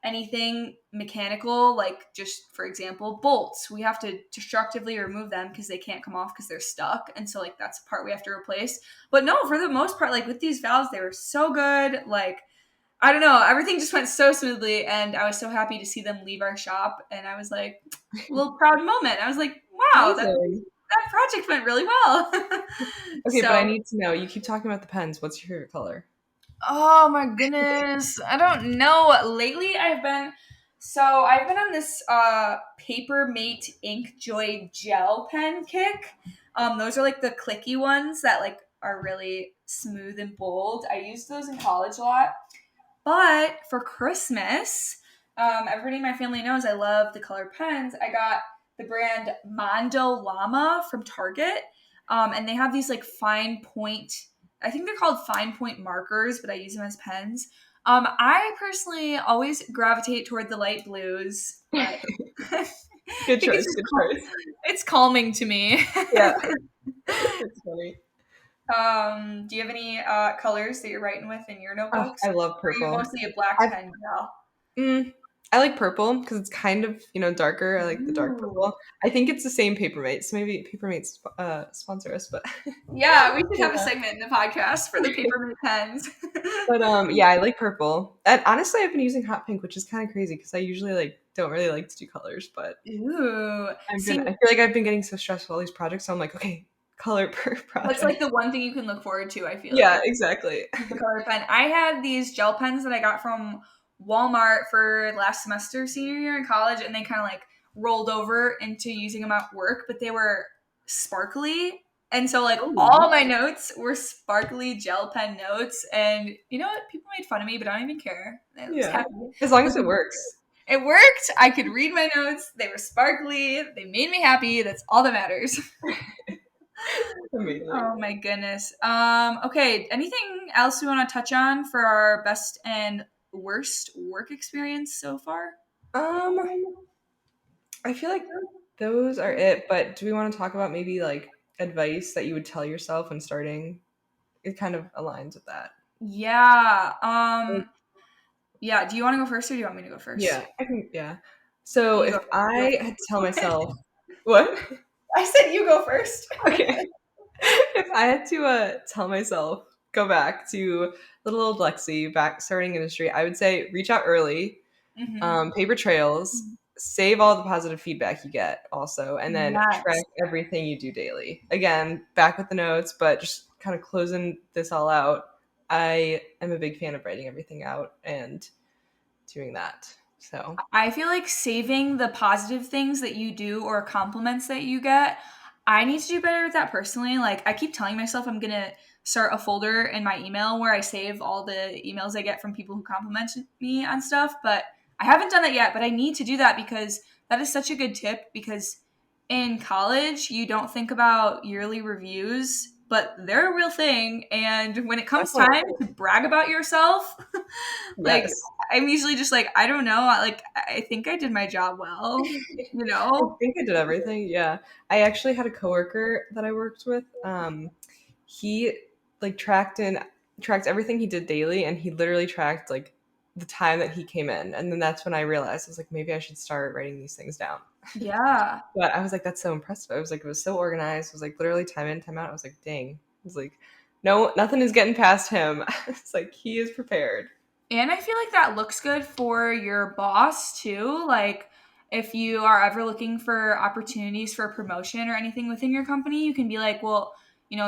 Speaker 1: anything mechanical, like just for example bolts, we have to destructively remove them because they can't come off because they're stuck, and so like that's the part we have to replace. But no, for the most part, like with these valves, they were so good. Like I don't know, everything just went so smoothly, and I was so happy to see them leave our shop, and I was like a little proud moment. I was like, wow,
Speaker 2: Amazing.
Speaker 1: that project went really well.
Speaker 2: Okay, but I
Speaker 1: So
Speaker 2: need to know. You keep talking about the pens. What's your favorite color?
Speaker 1: oh my goodness. I don't know. Lately I've been on this Paper Mate Ink Joy gel pen kick. Those are like the clicky ones that like are really smooth and bold. I used those in college a lot. But for Christmas, everybody in my family knows I love the colored pens. I got the brand Mondo Llama from Target. And they have these like fine point, I think they're called fine point markers, but I use them as pens. I personally always gravitate toward the light blues, but I
Speaker 2: Good
Speaker 1: think
Speaker 2: choice. Good choice.
Speaker 1: it's calming to me.
Speaker 2: Yeah, it's funny.
Speaker 1: Do you have any colors that you're writing with in your
Speaker 2: Oh,
Speaker 1: notebooks?
Speaker 2: I love
Speaker 1: Or are you
Speaker 2: purple.
Speaker 1: mostly a black
Speaker 2: I
Speaker 1: pen gal?
Speaker 2: I like purple because it's kind of darker. I like the dark
Speaker 1: Ooh.
Speaker 2: purple. I think it's the same Papermate, so maybe Papermate sponsor us. But
Speaker 1: Yeah, we should have a
Speaker 2: yeah.
Speaker 1: segment in the podcast for the papermate pens.
Speaker 2: But yeah, I like purple. And honestly, I've been using hot pink, which is kind of crazy because I usually like don't really like to do colors. But
Speaker 1: Ooh. See,
Speaker 2: I feel like I've been getting so stressed with all these projects, so I'm like, okay, color per
Speaker 1: that's like
Speaker 2: project.
Speaker 1: the one thing you can look forward to, I feel
Speaker 2: Yeah,
Speaker 1: like.
Speaker 2: exactly.
Speaker 1: The color pen. I had these gel pens that I got from Walmart for last semester, senior year in college, and they kind of like rolled over into using them at work, but they were sparkly. And so, like,
Speaker 2: Oh,
Speaker 1: all my notes were sparkly gel pen notes. And you know what? People made fun of me, but I don't even care. I was
Speaker 2: yeah.
Speaker 1: happy.
Speaker 2: As long as it works.
Speaker 1: It worked. I could read my notes. They were sparkly. They made me happy. That's all that matters.
Speaker 2: Amazing.
Speaker 1: Oh my goodness. Okay, anything else we want to touch on for our best and worst work experience so far?
Speaker 2: Um, I feel like those are it, but do we want to talk about maybe like advice that you would tell yourself when starting? It kind of aligns with that.
Speaker 1: Yeah.
Speaker 2: Like,
Speaker 1: Yeah, do you want to go first or do you want me to go first?
Speaker 2: yeah, I think yeah. So
Speaker 1: You go
Speaker 2: if
Speaker 1: first. You
Speaker 2: I had to tell
Speaker 1: go first.
Speaker 2: myself what?
Speaker 1: I said you go first.
Speaker 2: Okay. If I had to tell myself go back to little old Lexi back starting industry, I would say reach out early,
Speaker 1: Hmm.
Speaker 2: paper trails. save all the positive feedback you get also, and then track
Speaker 1: Yes.
Speaker 2: everything you do daily. Again, back with the notes, but just kind of closing this all out. I am a big fan of writing everything out and doing that. So
Speaker 1: I feel like saving the positive things that you do or compliments that you get, I need to do better with that personally. Like, I keep telling myself I'm going to start a folder in my email where I save all the emails I get from people who compliment me on stuff, but I haven't done that yet, but I need to do that because that is such a good tip because in college, you don't think about yearly reviews, but they're a real thing. And when it comes time
Speaker 2: definitely.
Speaker 1: to brag about yourself, like
Speaker 2: Yes.
Speaker 1: I'm usually just like, I don't know. Like, I think I did my job well, you
Speaker 2: I
Speaker 1: know?
Speaker 2: think I did everything. Yeah. I actually had a coworker that I worked with. He like tracked everything he did daily, and he literally tracked like the time that he came in. And then that's when I realized I was like, maybe I should start writing these things down.
Speaker 1: Yeah.
Speaker 2: But I was like, that's so impressive. I was like, it was so organized. It was like literally time in, time out. I was like, dang. I was like, no, nothing is getting past him. It's like he is prepared.
Speaker 1: And I feel like that looks good for your boss too. Like, if you are ever looking for opportunities for promotion or anything within your company, you can be like, well,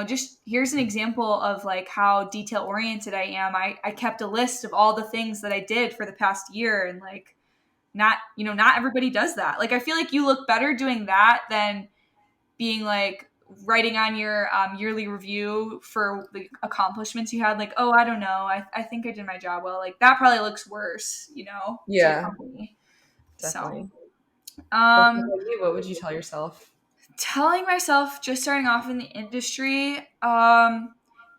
Speaker 1: just here's an example of like how detail oriented I am. I kept a list of all the things that I did for the past year and like not everybody does that. Like, I feel like you look better doing that than being like writing on your yearly review for the accomplishments you had, like, oh, I don't know, I think I did my job well. Like, that probably looks worse, to the
Speaker 2: Yeah,
Speaker 1: company. So
Speaker 2: definitely. What
Speaker 1: um
Speaker 2: about you? What would you tell yourself?
Speaker 1: telling myself, just starting off in the industry,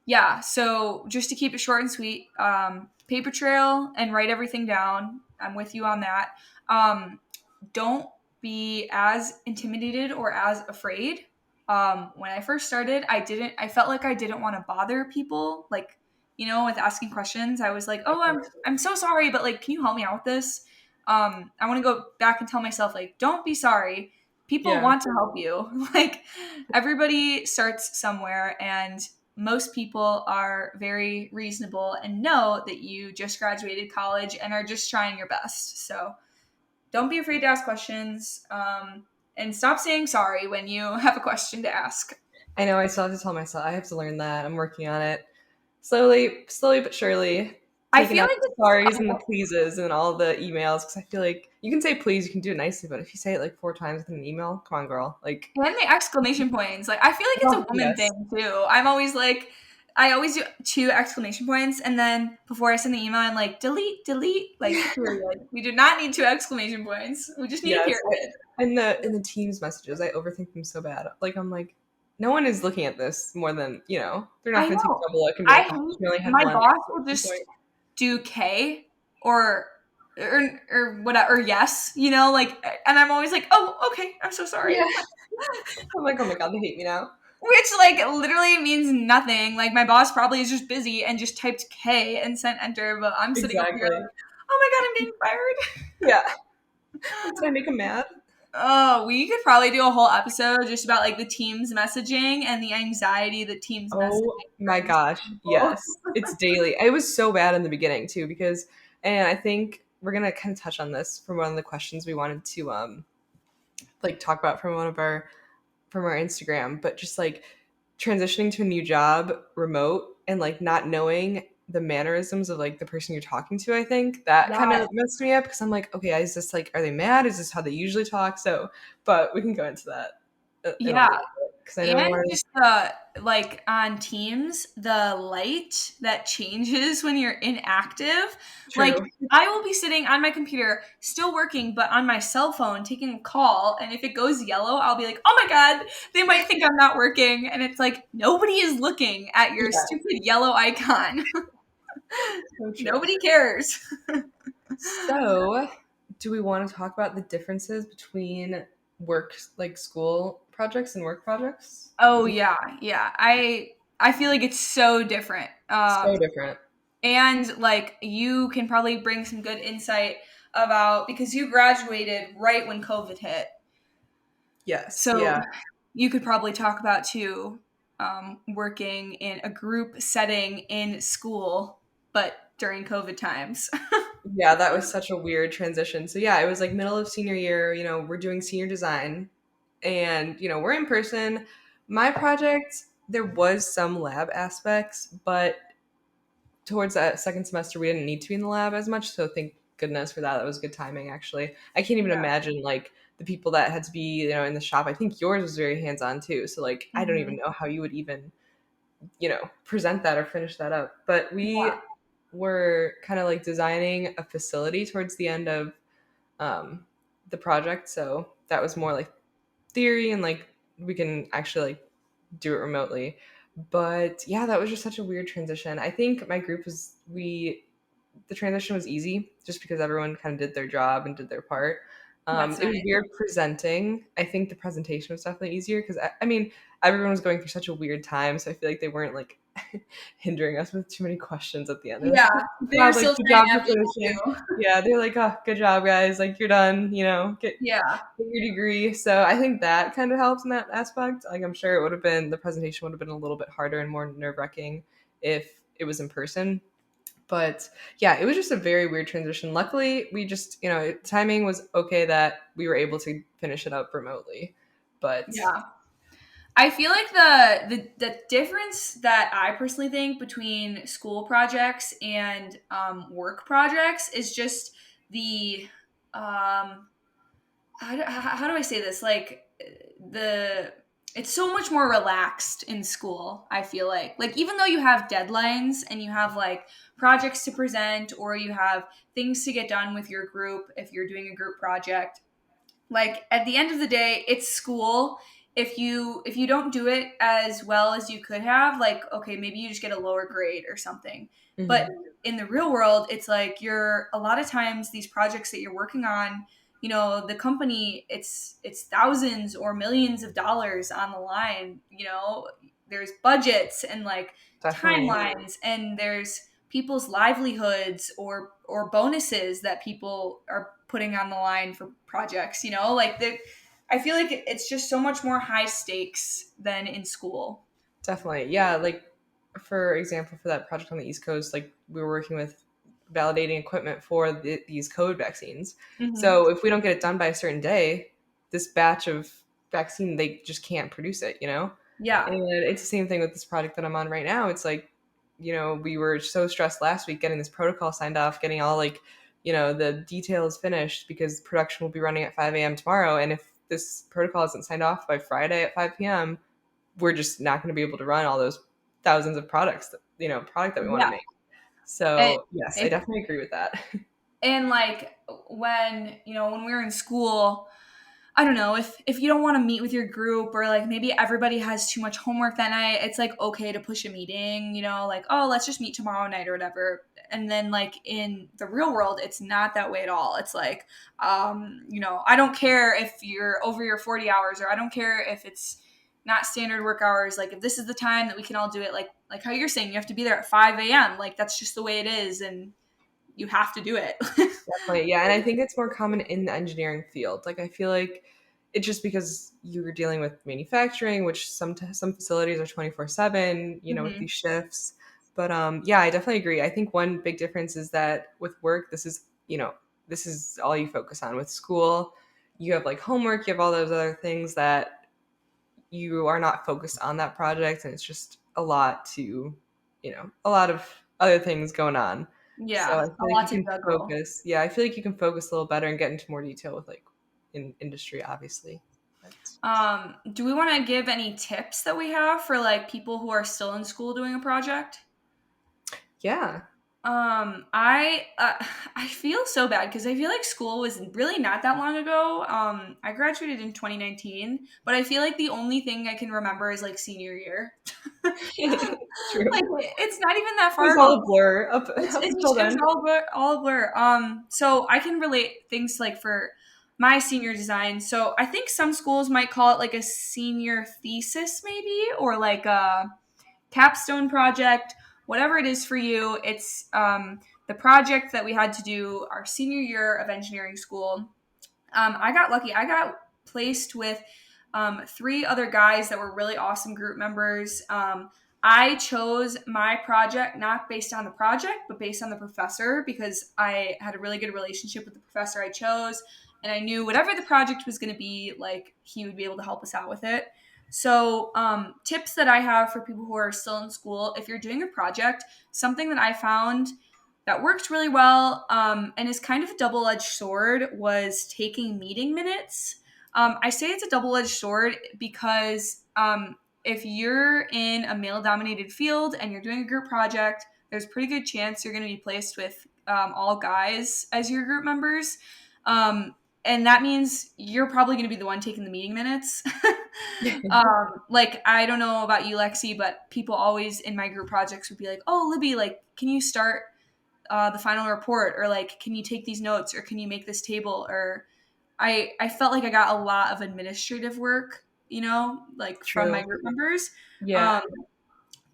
Speaker 1: yeah, so just to keep it short and sweet, paper trail and write everything down. I'm with you on that. Don't be as intimidated or as afraid. When I first started, I felt like I didn't want to bother people, like, with asking questions. I was like, oh, I'm so sorry, but like, can you help me out with this? I want to go back and tell myself, like, don't be sorry. People
Speaker 2: Yeah.
Speaker 1: want to help you. Like, everybody starts somewhere, and most people are very reasonable and know that you just graduated college and are just trying your best. So don't be afraid to ask questions, and stop saying sorry when you have a question to ask.
Speaker 2: I know I still have to tell myself I have to learn that. I'm working on it. Slowly but surely.
Speaker 1: I
Speaker 2: Taking
Speaker 1: feel
Speaker 2: out
Speaker 1: like
Speaker 2: the sorries and the pleases and all the emails because I feel like you can say please, you can do it nicely, but if you say it like 4 times in an email, come on, girl. Like,
Speaker 1: and the exclamation points. Like, I feel like it's
Speaker 2: oh,
Speaker 1: a woman
Speaker 2: yes,
Speaker 1: thing too. I'm always like, I always do 2 exclamation points, and then before I send the email, I'm like, delete, delete, like, period. We do not need 2 exclamation points. We just need a
Speaker 2: yes.
Speaker 1: period.
Speaker 2: In the Teams messages, I overthink them so bad. Like, I'm like, no one is looking at this more than they're not
Speaker 1: I
Speaker 2: going to take a
Speaker 1: know.
Speaker 2: double look and be
Speaker 1: I
Speaker 2: like, oh,
Speaker 1: hate
Speaker 2: we only had
Speaker 1: my
Speaker 2: one
Speaker 1: boss will
Speaker 2: exclamation
Speaker 1: just
Speaker 2: point.
Speaker 1: do K or or whatever, or yes, like, and I'm always like, oh, okay, I'm so sorry.
Speaker 2: Yeah, I'm like, oh my god, they hate me now.
Speaker 1: Which, like, literally means nothing. Like, my boss probably is just busy and just typed K and sent enter, but I'm sitting over here
Speaker 2: Exactly.
Speaker 1: like, oh my god, I'm getting fired.
Speaker 2: Yeah. Like, did I make him mad?
Speaker 1: Oh, we could probably do a whole episode just about like the team's messaging and the anxiety that team's
Speaker 2: Oh
Speaker 1: messaging
Speaker 2: my
Speaker 1: brings to
Speaker 2: gosh,
Speaker 1: people.
Speaker 2: yes. It's daily. It was so bad in the beginning too because and I think we're gonna kind of touch on this from one of the questions we wanted to like talk about from our Instagram, but just like transitioning to a new job remote and like not knowing the mannerisms of like the person you're talking to, I think that kind
Speaker 1: Yeah.
Speaker 2: of messed me up because I'm like, okay, is this like, are they mad? Is this how they usually talk? So, but we can go into that in a
Speaker 1: Yeah.
Speaker 2: little bit because I know
Speaker 1: And
Speaker 2: one.
Speaker 1: just the, like, on Teams, the light that changes when you're inactive. Like,
Speaker 2: True.
Speaker 1: I will be sitting on my computer still working, but on my cell phone taking a call. And if it goes yellow, I'll be like, oh my God, they might think I'm not working. And it's like, nobody is looking at your
Speaker 2: Yeah,
Speaker 1: stupid yellow icon.
Speaker 2: so true.
Speaker 1: Nobody cares.
Speaker 2: So, do we want to talk about the differences between work, like school projects and work projects?
Speaker 1: Oh, yeah. Yeah. I feel like it's so different.
Speaker 2: So different.
Speaker 1: And like, you can probably bring some good insight about, because you graduated right when COVID hit.
Speaker 2: Yes.
Speaker 1: So
Speaker 2: Yeah.
Speaker 1: you could probably talk about too, working in a group setting in school, but during COVID times.
Speaker 2: Yeah, that was such a weird transition. So yeah, it was like middle of senior year, we're doing senior design and we're in person. My project, there was some lab aspects, but towards that second semester we didn't need to be in the lab as much, so thank goodness for that. That was good timing actually. I can't even
Speaker 1: Yeah.
Speaker 2: imagine like the people that had to be, in the shop. I think yours was very hands-on too. So like I don't even
Speaker 1: Hmm.
Speaker 2: know how you would even, present that or finish that up. But
Speaker 1: Yeah.
Speaker 2: we were kind of like designing a facility towards the end of um, the project. So that was more like theory and like we can actually like do it remotely. But yeah, that was just such a weird transition. I think my group was the transition was easy just because everyone kind of did their job and did their part.
Speaker 1: That's
Speaker 2: It was
Speaker 1: nice.
Speaker 2: weird presenting. I think the presentation was definitely easier because I mean everyone was going through such a weird time, so I feel like they weren't like hindering us with too many questions at the end. They're like,
Speaker 1: Yeah.
Speaker 2: "Good
Speaker 1: They were
Speaker 2: job, like
Speaker 1: still
Speaker 2: good
Speaker 1: trying
Speaker 2: job
Speaker 1: to
Speaker 2: for
Speaker 1: have people
Speaker 2: finishing."
Speaker 1: too.
Speaker 2: Yeah, they're like, "Oh, good job, guys! Like you're done.
Speaker 1: Yeah.
Speaker 2: Get your degree." So I think that kind of helps in that aspect. Like I'm sure it would have been the presentation would have been a little bit harder and more nerve wracking if it was in person. But yeah, it was just a very weird transition. Luckily, we just, timing was okay that we were able to finish it up remotely. But
Speaker 1: Yeah. I feel like the difference that I personally think between school projects and work projects is just the how do I say this? Like the it's so much more relaxed in school. I feel like even though you have deadlines and you have like projects to present or you have things to get done with your group if you're doing a group project, like at the end of the day it's school. If you don't do it as well as you could have, like okay, maybe you just get a lower grade or something. But
Speaker 2: mhm,
Speaker 1: in the real world it's like you're a lot of times these projects that you're working on, the company, it's thousands or millions of dollars on the line. There's budgets and like
Speaker 2: definitely.
Speaker 1: timelines, and there's people's livelihoods or bonuses that people are putting on the line for projects. Like I feel like it's just so much more high stakes than in school.
Speaker 2: Definitely. Yeah, like for example, for that project on the East Coast, like we were working with validating equipment for these COVID vaccines.
Speaker 1: Hmm.
Speaker 2: So if we don't get it done by a certain day, this batch of vaccine, they just can't produce it.
Speaker 1: Yeah.
Speaker 2: And it's the same thing with this project that I'm on right now. It's like, we were so stressed last week getting this protocol signed off, getting all like, the details finished because production will be running at 5 a.m. tomorrow. And if this protocol isn't signed off by Friday at 5 p.m., we're just not going to be able to run all those thousands of product that we want to
Speaker 1: Yeah.
Speaker 2: make.
Speaker 1: And
Speaker 2: So yes, I
Speaker 1: if
Speaker 2: definitely agree with that.
Speaker 1: and like when we were in school, I don't know, if you don't want to meet with your group, or like maybe everybody has too much homework that night, it's like okay to push a meeting, like, oh, let's just meet tomorrow night or whatever. And then like in the real world, it's not that way at all. It's like, I don't care if you're over your 40 hours, or I don't care if it's not standard work hours. Like if this is the time that we can all do it, like how you're saying, you have to be there at 5 a.m. Like that's just the way it is, and you have to do it.
Speaker 2: Definitely, yeah, and I think it's more common in the engineering field. Like I feel like it's just because you're dealing with manufacturing, which some facilities are 24/7, with
Speaker 1: Hmm.
Speaker 2: these shifts. But yeah, I definitely agree. I think one big difference is that with work, this is all you focus on. With school, you have like homework, you have all those other things that you are not focused on that project, and it's just a lot of other things going on. So
Speaker 1: Yeah,
Speaker 2: I
Speaker 1: a
Speaker 2: feel like
Speaker 1: lot
Speaker 2: you
Speaker 1: to
Speaker 2: can
Speaker 1: juggle.
Speaker 2: focus. Yeah, I feel like you can focus a little better and get into more detail with like in industry, obviously. But
Speaker 1: Do we want to give any tips that we have for like people who are still in school doing a project?
Speaker 2: yeah,
Speaker 1: I feel so bad because I feel like school was really not that long ago. I graduated in 2019, but I feel like the only thing I can remember is like senior year.
Speaker 2: true.
Speaker 1: Like it's not even that
Speaker 2: It was
Speaker 1: far ago.
Speaker 2: all a blur
Speaker 1: It's
Speaker 2: up
Speaker 1: it's
Speaker 2: until
Speaker 1: just, it was
Speaker 2: then.
Speaker 1: all a blur. So I can relate things like for my senior design. So I think some schools might call it like a senior thesis, maybe, or like a capstone project, whatever it is for you. It's the project that we had to do our senior year of engineering school. I got lucky. I got placed with three other guys that were really awesome group members. I chose my project not based on the project, but based on the professor because I had a really good relationship with the professor I chose. And I knew whatever the project was going to be, like, he would be able to help us out with it. So, tips that I have for people who are still in school, if you're doing a project, something that I found that worked really well and is kind of a double edged sword was taking meeting minutes. I say it's a double edged sword because if you're in a male dominated field and you're doing a group project, there's a pretty good chance you're going to be placed with all guys as your group members. Um, and that means you're probably going to be the one taking the meeting minutes. Like, I don't know about you, Lexi, but people always in my group projects would be like, oh, Libby, like, can you start the final report? Or like, can you take these notes? Or can you make this table? Or I felt like I got a lot of administrative work, like from my
Speaker 2: True.
Speaker 1: group members.
Speaker 2: Yeah.
Speaker 1: Um,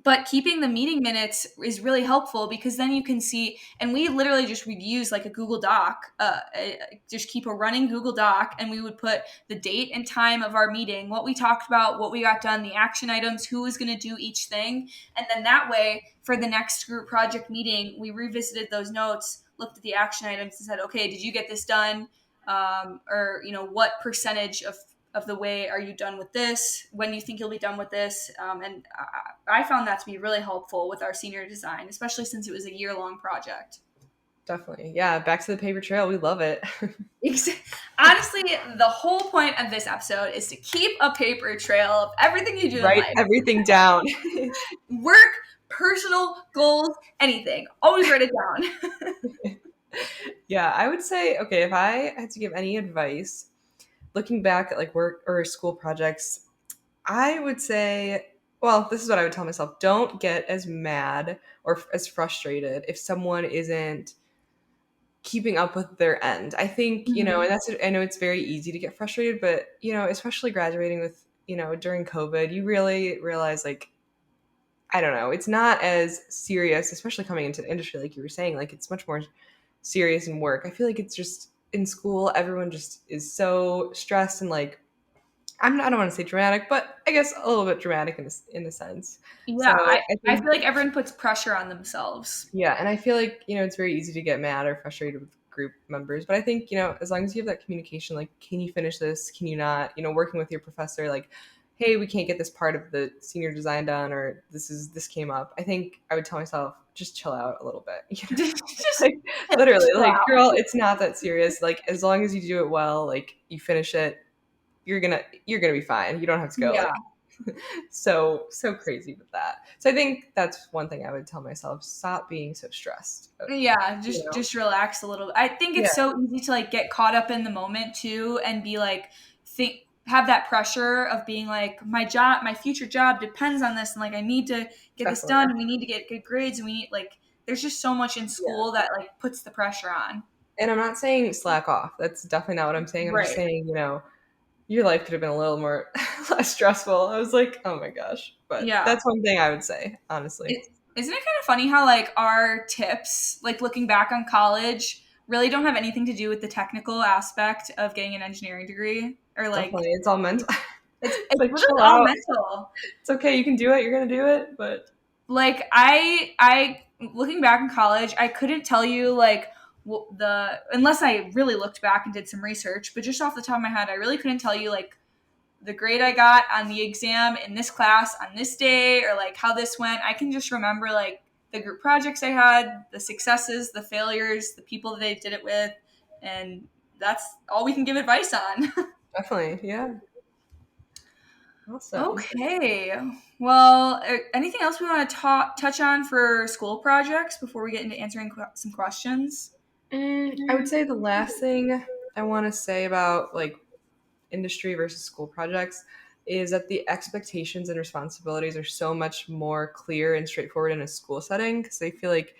Speaker 1: but keeping the meeting minutes is really helpful because then you can see, and we literally just would use like a Google Doc, just keep a running Google Doc, and we would put the date and time of our meeting, what we talked about, what we got done, the action items, who was going to do each thing. And then that way, for the next group project meeting, we revisited those notes, looked at the action items, and said, okay, did you get this done? Or, what percentage of the way are you done with this, when you think you'll be done with this, and I found that to be really helpful with our senior design, especially since it was a year-long project.
Speaker 2: Definitely. Yeah. Back to the paper trail. We love it.
Speaker 1: Honestly, the whole point of this episode is to keep a paper trail of everything you do in
Speaker 2: Write
Speaker 1: life.
Speaker 2: everything down.
Speaker 1: Work, personal goals, anything, always write it down.
Speaker 2: Yeah, I would say, okay, if I had to give any advice, looking back at like work or school projects, I would say, well, this is what I would tell myself. Don't get as mad or as frustrated if someone isn't keeping up with their end. I think,
Speaker 1: Mhm.
Speaker 2: and I know it's very easy to get frustrated, but, especially graduating with, during COVID, you really realize like, I don't know, it's not as serious, especially coming into the industry, like you were saying, like it's much more serious in work. I feel like it's just in school, everyone just is so stressed and like, I don't want to say dramatic, but I guess a little bit dramatic in a sense. So
Speaker 1: Yeah, I,
Speaker 2: I
Speaker 1: I
Speaker 2: think,
Speaker 1: feel like everyone puts pressure on themselves.
Speaker 2: yeah, and I feel like, it's very easy to get mad or frustrated with group members, but I think, as long as you have that communication, like, can you finish this? Can you not? Working with your professor, like, hey, we can't get this part of the senior design done, or this came up. I think I would tell myself, just chill out a little bit,
Speaker 1: Just
Speaker 2: like literally,
Speaker 1: chill
Speaker 2: like,
Speaker 1: out.
Speaker 2: girl, it's not that serious. Like, as long as you do it well, like you finish it, you're gonna be fine. You don't have to go
Speaker 1: Yeah.
Speaker 2: like so crazy with that. So I think that's one thing I would tell myself: stop being so stressed.
Speaker 1: Yeah,
Speaker 2: You
Speaker 1: just
Speaker 2: know?
Speaker 1: just relax a little. I think
Speaker 2: Yeah,
Speaker 1: it's so easy to like get caught up in the moment too and be like think have that pressure of being like my future job depends on this and like I need to get this
Speaker 2: definitely.
Speaker 1: done and we need to get good grades and we need like there's just so much in
Speaker 2: Yeah.
Speaker 1: school that like puts the pressure on.
Speaker 2: And I'm not saying slack off. That's definitely not what I'm saying. I'm just
Speaker 1: Right.
Speaker 2: saying, your life could have been a little more less stressful. I was like, oh my gosh. But
Speaker 1: Yeah.
Speaker 2: that's one thing I would say, honestly.
Speaker 1: Isn't it kind of funny how like our tips, like looking back on college, really don't have anything to do with the technical aspect of getting an engineering degree or like
Speaker 2: Definitely. It's all mental.
Speaker 1: it's
Speaker 2: It's like
Speaker 1: literally
Speaker 2: chill
Speaker 1: all
Speaker 2: out.
Speaker 1: mental.
Speaker 2: It's okay, you can do it, you're gonna do it, but
Speaker 1: Like I looking back in college, I couldn't tell you like the unless I really looked back and did some research, but just off the top of my head, I really couldn't tell you like the grade I got on the exam in this class on this day or like how this went. I can just remember like the group projects I had, the successes, the failures, the people that I did it with, and that's all we can give advice on.
Speaker 2: definitely, yeah. Awesome.
Speaker 1: Okay. Well, anything else we want to touch on for school projects before we get into answering some questions?
Speaker 2: I would say the last thing I want to say about like industry versus school projects is that the expectations and responsibilities are so much more clear and straightforward in a school setting because they feel like,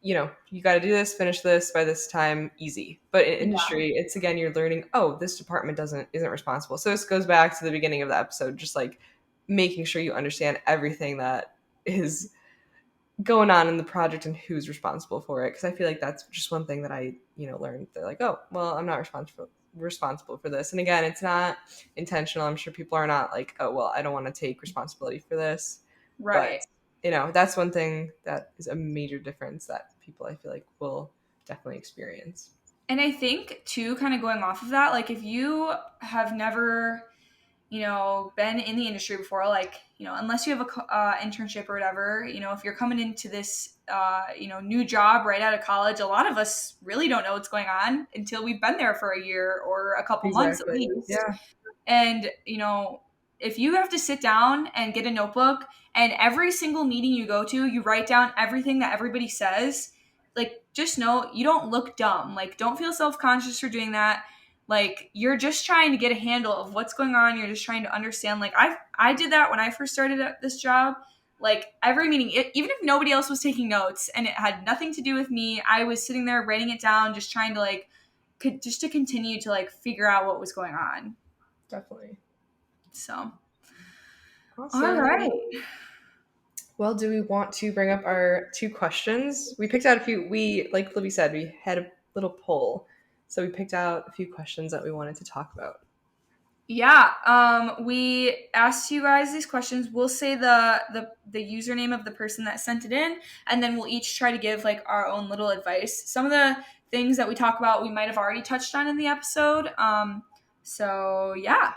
Speaker 2: you got to do this, finish this by this time, easy. But in
Speaker 1: Yeah.
Speaker 2: industry, it's again, you're learning, oh, this department isn't responsible. So this goes back to the beginning of the episode, just like making sure you understand everything that is going on in the project and who's responsible for it. Because I feel like that's just one thing that I, learned. They're like, oh, well, I'm not responsible for this. And again, it's not intentional. I'm sure people are not like, oh, well, I don't want to take responsibility for this.
Speaker 1: Right.
Speaker 2: But, that's one thing that is a major difference that people, I feel like, will definitely experience.
Speaker 1: And I think too, kind of going off of that, like if you have never, been in the industry before, like, unless you have a internship or whatever, if you're coming into this, new job right out of college, a lot of us really don't know what's going on until we've been there for a year or a couple months at
Speaker 2: Exactly.
Speaker 1: least.
Speaker 2: Yeah.
Speaker 1: And, if you have to sit down and get a notebook and every single meeting you go to, you write down everything that everybody says, like, just know you don't look dumb. Like, don't feel self conscious for doing that. Like, you're just trying to get a handle of what's going on. You're just trying to understand. Like, I did that when I first started at this job. Like, every meeting, even if nobody else was taking notes and it had nothing to do with me, I was sitting there writing it down, just trying to, like, just to continue to, like, figure out what was going on.
Speaker 2: Definitely.
Speaker 1: So, all
Speaker 2: Awesome.
Speaker 1: right.
Speaker 2: Well, do we want to bring up our two questions? We picked out a few. Like Libby said, we had a little poll. So we picked out a few questions that we wanted to talk about.
Speaker 1: Yeah, we asked you guys these questions. We'll say the username of the person that sent it in, and then we'll each try to give like our own little advice. Some of the things that we talk about, we might have already touched on in the episode. So yeah,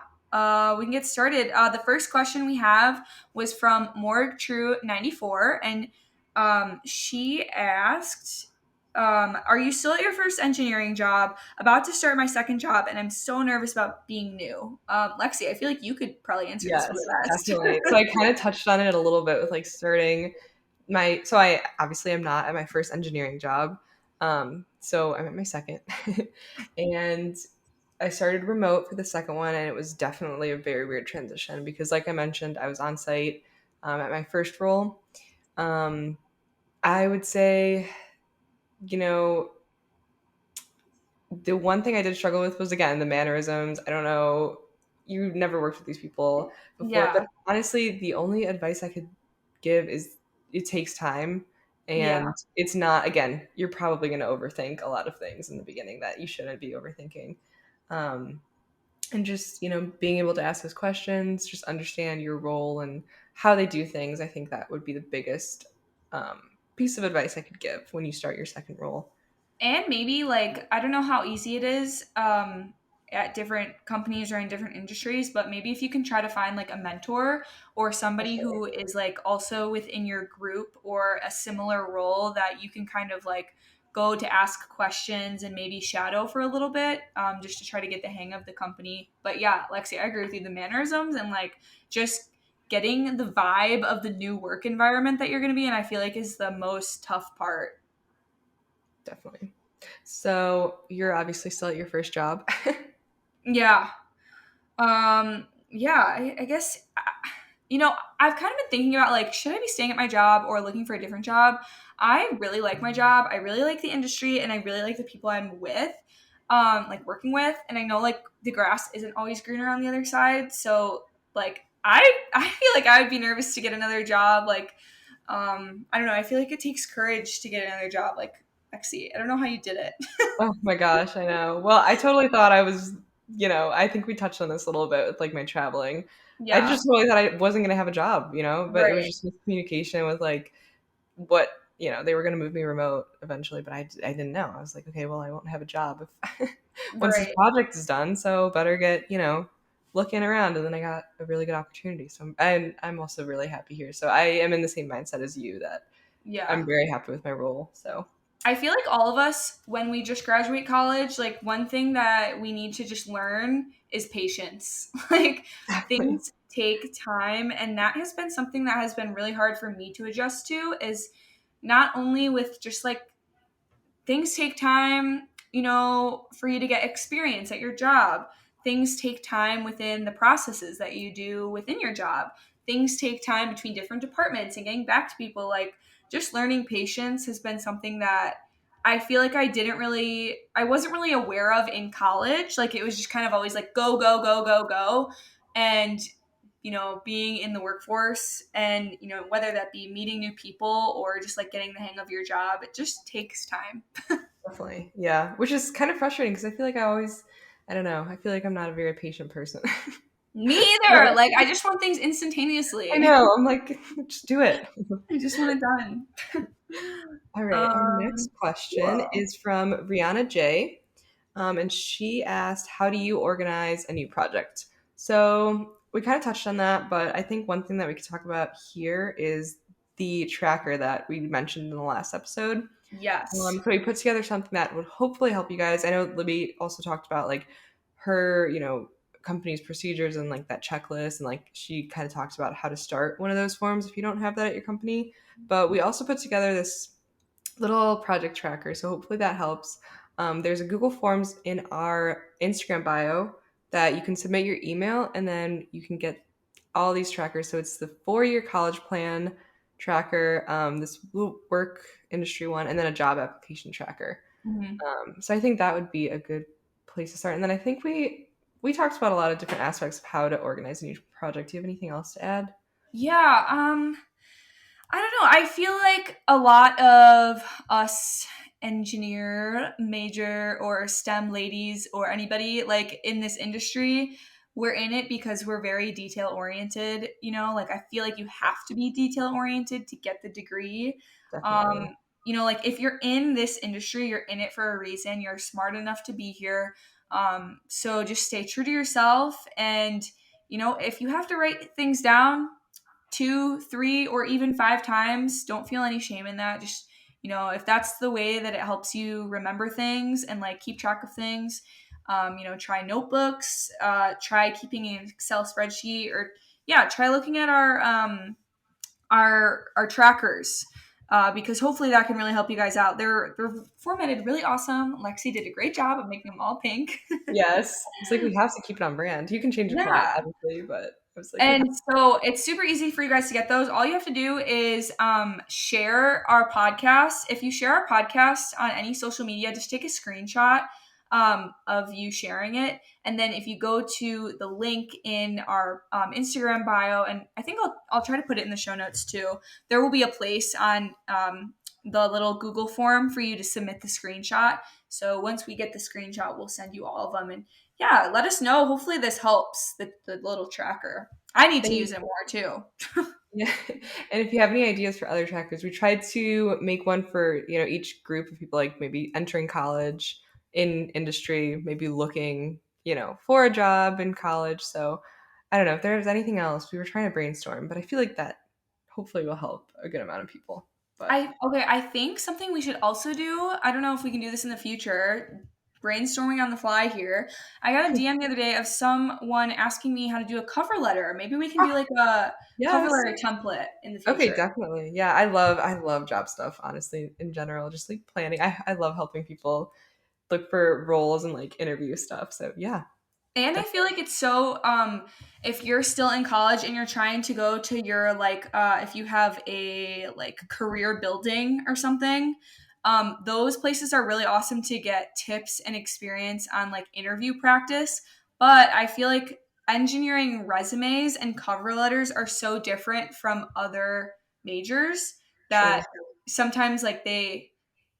Speaker 1: we can get started. The first question we have was from Morg True 94, and she asked, "Are you still at your first engineering job? About to start my second job, and I'm so nervous about being new." Lexi, I feel like you could probably answer this one
Speaker 2: Yes,
Speaker 1: the best.
Speaker 2: definitely. So I kind of touched on it a little bit with like starting so I obviously am not at my first engineering job. So I'm at my second. And I started remote for the second one, and it was definitely a very weird transition because, like I mentioned, I was on site at my first role. Um, I would say, you know, the one thing I did struggle with was, again, the mannerisms. I don't know, you never worked with these people before, but
Speaker 1: Yeah,
Speaker 2: honestly, the only advice I could give is it takes time.
Speaker 1: yeah.
Speaker 2: And it's not, again, you're probably going to overthink a lot of things in the beginning that you shouldn't be overthinking. Um, and just, being able to ask those questions, just understand your role and how they do things. I think that would be the biggest piece of advice I could give when you start your second role.
Speaker 1: And maybe like I don't know how easy it is at different companies or in different industries, but maybe if you can try to find like a mentor or somebody who is like also within your group or a similar role that you can kind of like go to ask questions and maybe shadow for a little bit, just to try to get the hang of the company. But yeah, Lexi, I agree with you. The mannerisms and like just getting the vibe of the new work environment that you're going to be in, I feel like is the most tough part.
Speaker 2: Definitely. So you're obviously still at your first job.
Speaker 1: Yeah. Yeah, I guess, I've kind of been thinking about like, should I be staying at my job or looking for a different job? I really like my job. I really like the industry and I really like the people I'm with, like working with. And I know like the grass isn't always greener on the other side. So like, I feel like I would be nervous to get another job. Like, I don't know. I feel like it takes courage to get another job. Like, Lexi, I don't know how you did it.
Speaker 2: Oh my gosh, I know. Well, I totally thought I was, I think we touched on this a little bit with like my traveling. I
Speaker 1: Yeah,
Speaker 2: just totally thought I wasn't going to have a job, but it was
Speaker 1: right.
Speaker 2: just miscommunication with like what, they were going to move me remote eventually, but I didn't know. I was like, okay, well, I won't have a job if once this
Speaker 1: Right.
Speaker 2: project is done, so better get, looking around. And then I got a really good opportunity. So I'm also really happy here. So I am in the same mindset as you that
Speaker 1: Yeah.
Speaker 2: I'm very happy with my role. So
Speaker 1: I feel like all of us, when we just graduate college, like one thing that we need to just learn is patience. Like
Speaker 2: definitely.
Speaker 1: things take time. And that has been something that has been really hard for me to adjust to is not only with just like things take time, for you to get experience at your job. Things take time within the processes that you do within your job. Things take time between different departments and getting back to people. Like just learning patience has been something that I feel like I wasn't really aware of in college. Like it was just kind of always like go, go, go, go, go. And being in the workforce and, whether that be meeting new people or just like getting the hang of your job, it just takes time.
Speaker 2: Definitely. Yeah. Which is kind of frustrating because I feel like I don't know, I feel like I'm not a very patient person.
Speaker 1: Me either. Like, I just want things
Speaker 2: I
Speaker 1: instantaneously.
Speaker 2: know. I'm like, just do it.
Speaker 1: I just want it done.
Speaker 2: All right. Our next question
Speaker 1: Cool.
Speaker 2: is from Rihanna J. And she asked, how do you organize a new project? So we kind of touched on that, but I think one thing that we could talk about here is the tracker that we mentioned in the last episode.
Speaker 1: Yes.
Speaker 2: So we put together something that would hopefully help you guys. I know Libby also talked about like her, company's procedures and like that checklist, and like she kind of talks about how to start one of those forms if you don't have that at your company. But we also put together this little project tracker, so hopefully that helps. There's a Google Forms in our Instagram bio that you can submit your email, and then you can get all these trackers. So it's the 4-year college plan tracker, this work industry one, and then a job application tracker.
Speaker 1: Mhm.
Speaker 2: So I think that would be a good place to start. And then I think we talked about a lot of different aspects of how to organize a new project. Do you have anything else to add?
Speaker 1: Yeah, I don't know. I feel like a lot of us engineer major or STEM ladies or anybody like in this industry, we're in it because we're very detail oriented, like I feel like you have to be detail oriented to get the degree.
Speaker 2: Definitely.
Speaker 1: Like if you're in this industry, you're in it for a reason. You're smart enough to be here. So just stay true to yourself and if you have to write things down 2, 3, or even 5 times. Don't feel any shame in that. Just, if that's the way that it helps you remember things and like keep track of things, try notebooks, try keeping an Excel spreadsheet, or yeah, try looking at our trackers. Because hopefully that can really help you guys out. They're formatted really awesome. Lexi did a great job of making them all pink.
Speaker 2: Yes. It's like we have to keep it on brand. You can change if you want,
Speaker 1: Yeah.
Speaker 2: obviously, but I was like, we have.
Speaker 1: And so it's super easy for you guys to get those. All you have to do is share our podcast. If you share our podcast on any social media, just take a screenshot of you sharing it. And then if you go to the link in our Instagram bio, and I think I'll try to put it in the show notes too, there will be a place on the little Google form for you to submit the screenshot. So once we get the screenshot, we'll send you all of them. And yeah, let us know. Hopefully this helps the little tracker. I need to
Speaker 2: And
Speaker 1: use it more too.
Speaker 2: yeah, and if you have any ideas for other trackers, we tried to make one for, each group of people, like maybe entering college, in industry, maybe looking, for a job in college. So I don't know if there's anything else. We were trying to brainstorm, but I feel like that hopefully will help a good amount of people. But
Speaker 1: I think something we should also do, I don't know if we can do this in the future, brainstorming on the fly here. I got a DM the other day of someone asking me how to do a cover letter. Maybe we can do
Speaker 2: ah,
Speaker 1: like a cover
Speaker 2: yes.
Speaker 1: letter template in the
Speaker 2: Okay,
Speaker 1: future.
Speaker 2: definitely. Yeah, I love job stuff, honestly, in general, just like planning. I love helping people look for roles and like interview stuff. So yeah,
Speaker 1: And I feel
Speaker 2: definitely.
Speaker 1: like it's so if you're still in college and you're trying to go to your like if you have a like career building or something, those places are really awesome to get tips and experience on like interview practice. But I feel like engineering resumes and cover letters are so different from other majors
Speaker 2: True.
Speaker 1: that sometimes like they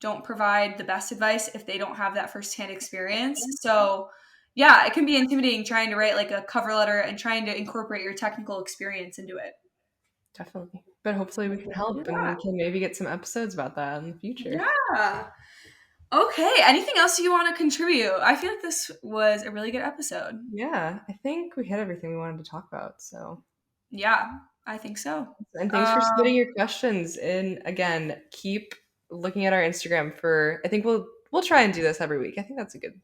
Speaker 1: don't provide the best advice if they don't have that firsthand experience. So yeah, it can be intimidating trying to write like a cover letter and trying to incorporate your technical experience into it.
Speaker 2: Definitely. But hopefully we can help
Speaker 1: Yeah.
Speaker 2: and can maybe get some episodes about that in the future.
Speaker 1: Yeah. Okay. Anything else you want to contribute? I feel like this was a really good episode.
Speaker 2: Yeah, I think we hit everything we wanted to talk about. So,
Speaker 1: Yeah, I think so.
Speaker 2: and thanks for submitting
Speaker 1: Um,
Speaker 2: your questions. And again, keep looking at our Instagram for, I think we'll try and do this every week. I think that's a good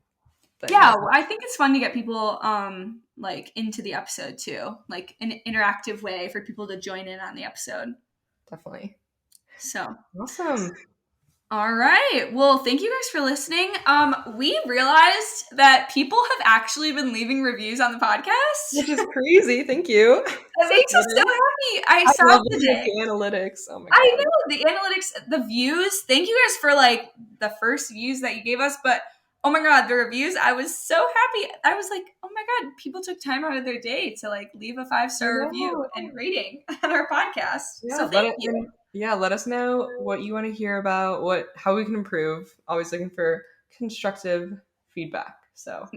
Speaker 2: thing.
Speaker 1: yeah, I think it's fun to get people like into the episode too, like an interactive way for people to join in on the episode.
Speaker 2: Definitely.
Speaker 1: So
Speaker 2: Awesome.
Speaker 1: all right. Well, thank you guys for listening. We realized that people have actually been leaving reviews on the podcast.
Speaker 2: Which is crazy. Thank you.
Speaker 1: That
Speaker 2: So
Speaker 1: makes us so
Speaker 2: exciting.
Speaker 1: happy. I
Speaker 2: I
Speaker 1: saw
Speaker 2: love
Speaker 1: it
Speaker 2: looking at
Speaker 1: today.
Speaker 2: the analytics. Oh my
Speaker 1: I
Speaker 2: god.
Speaker 1: know the analytics, the views. Thank you guys for like the first views that you gave us, but oh my god, the reviews! I was so happy. I was like, oh my god, people took time out of their day to like leave a five
Speaker 2: I
Speaker 1: star review
Speaker 2: know.
Speaker 1: and rating on our podcast.
Speaker 2: Yeah,
Speaker 1: So thank you.
Speaker 2: let us know what you want to hear about, how we can improve. Always looking for constructive feedback. So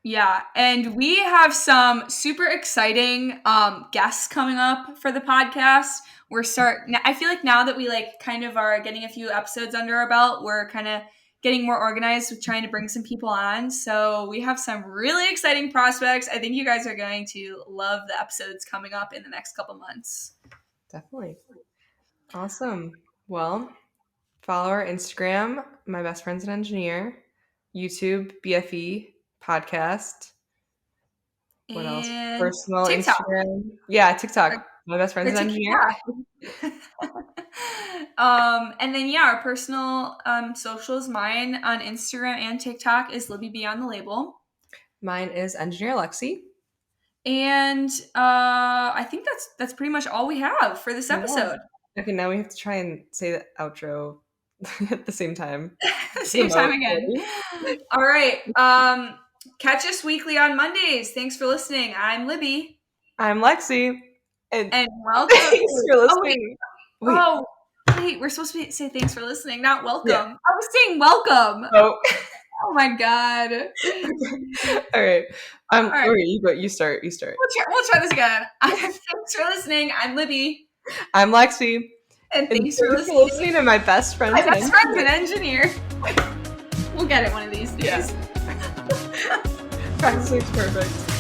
Speaker 1: Yeah, and we have some super exciting guests coming up for the podcast. I feel like now that we like kind of are getting a few episodes under our belt, we're kind of getting more organized with trying to bring some people on. So we have some really exciting prospects. I think you guys are going to love the episodes coming up in the next couple months.
Speaker 2: Definitely. Awesome. Well, follow our Instagram, My Best Friend's an Engineer, YouTube, BFE podcast. What else?
Speaker 1: And
Speaker 2: Personal
Speaker 1: TikTok.
Speaker 2: Instagram. Yeah, TikTok. My Best
Speaker 1: Or
Speaker 2: Friend's an Engineer.
Speaker 1: TikTok. And then our personal socials, mine on Instagram and TikTok is Libby Beyond the Label.
Speaker 2: Mine is Engineer Lexi.
Speaker 1: And I think that's pretty much all we have for this episode.
Speaker 2: Okay, now we have to try and say the outro at the same time.
Speaker 1: Same time again. All right. Catch us weekly on Mondays. Thanks for listening. I'm Libby.
Speaker 2: I'm Lexi.
Speaker 1: And welcome.
Speaker 2: Thanks for listening.
Speaker 1: Wait, we're supposed to say thanks for listening, not welcome. Yeah. I was saying welcome. Oh my god.
Speaker 2: All right. All right. Okay, you start.
Speaker 1: We'll try this again. Thanks for listening. I'm Libby.
Speaker 2: I'm Lexi.
Speaker 1: And thanks for listening
Speaker 2: to My Best Friend's
Speaker 1: an Engineer. We'll get it one of these days.
Speaker 2: Yeah. Practice makes perfect.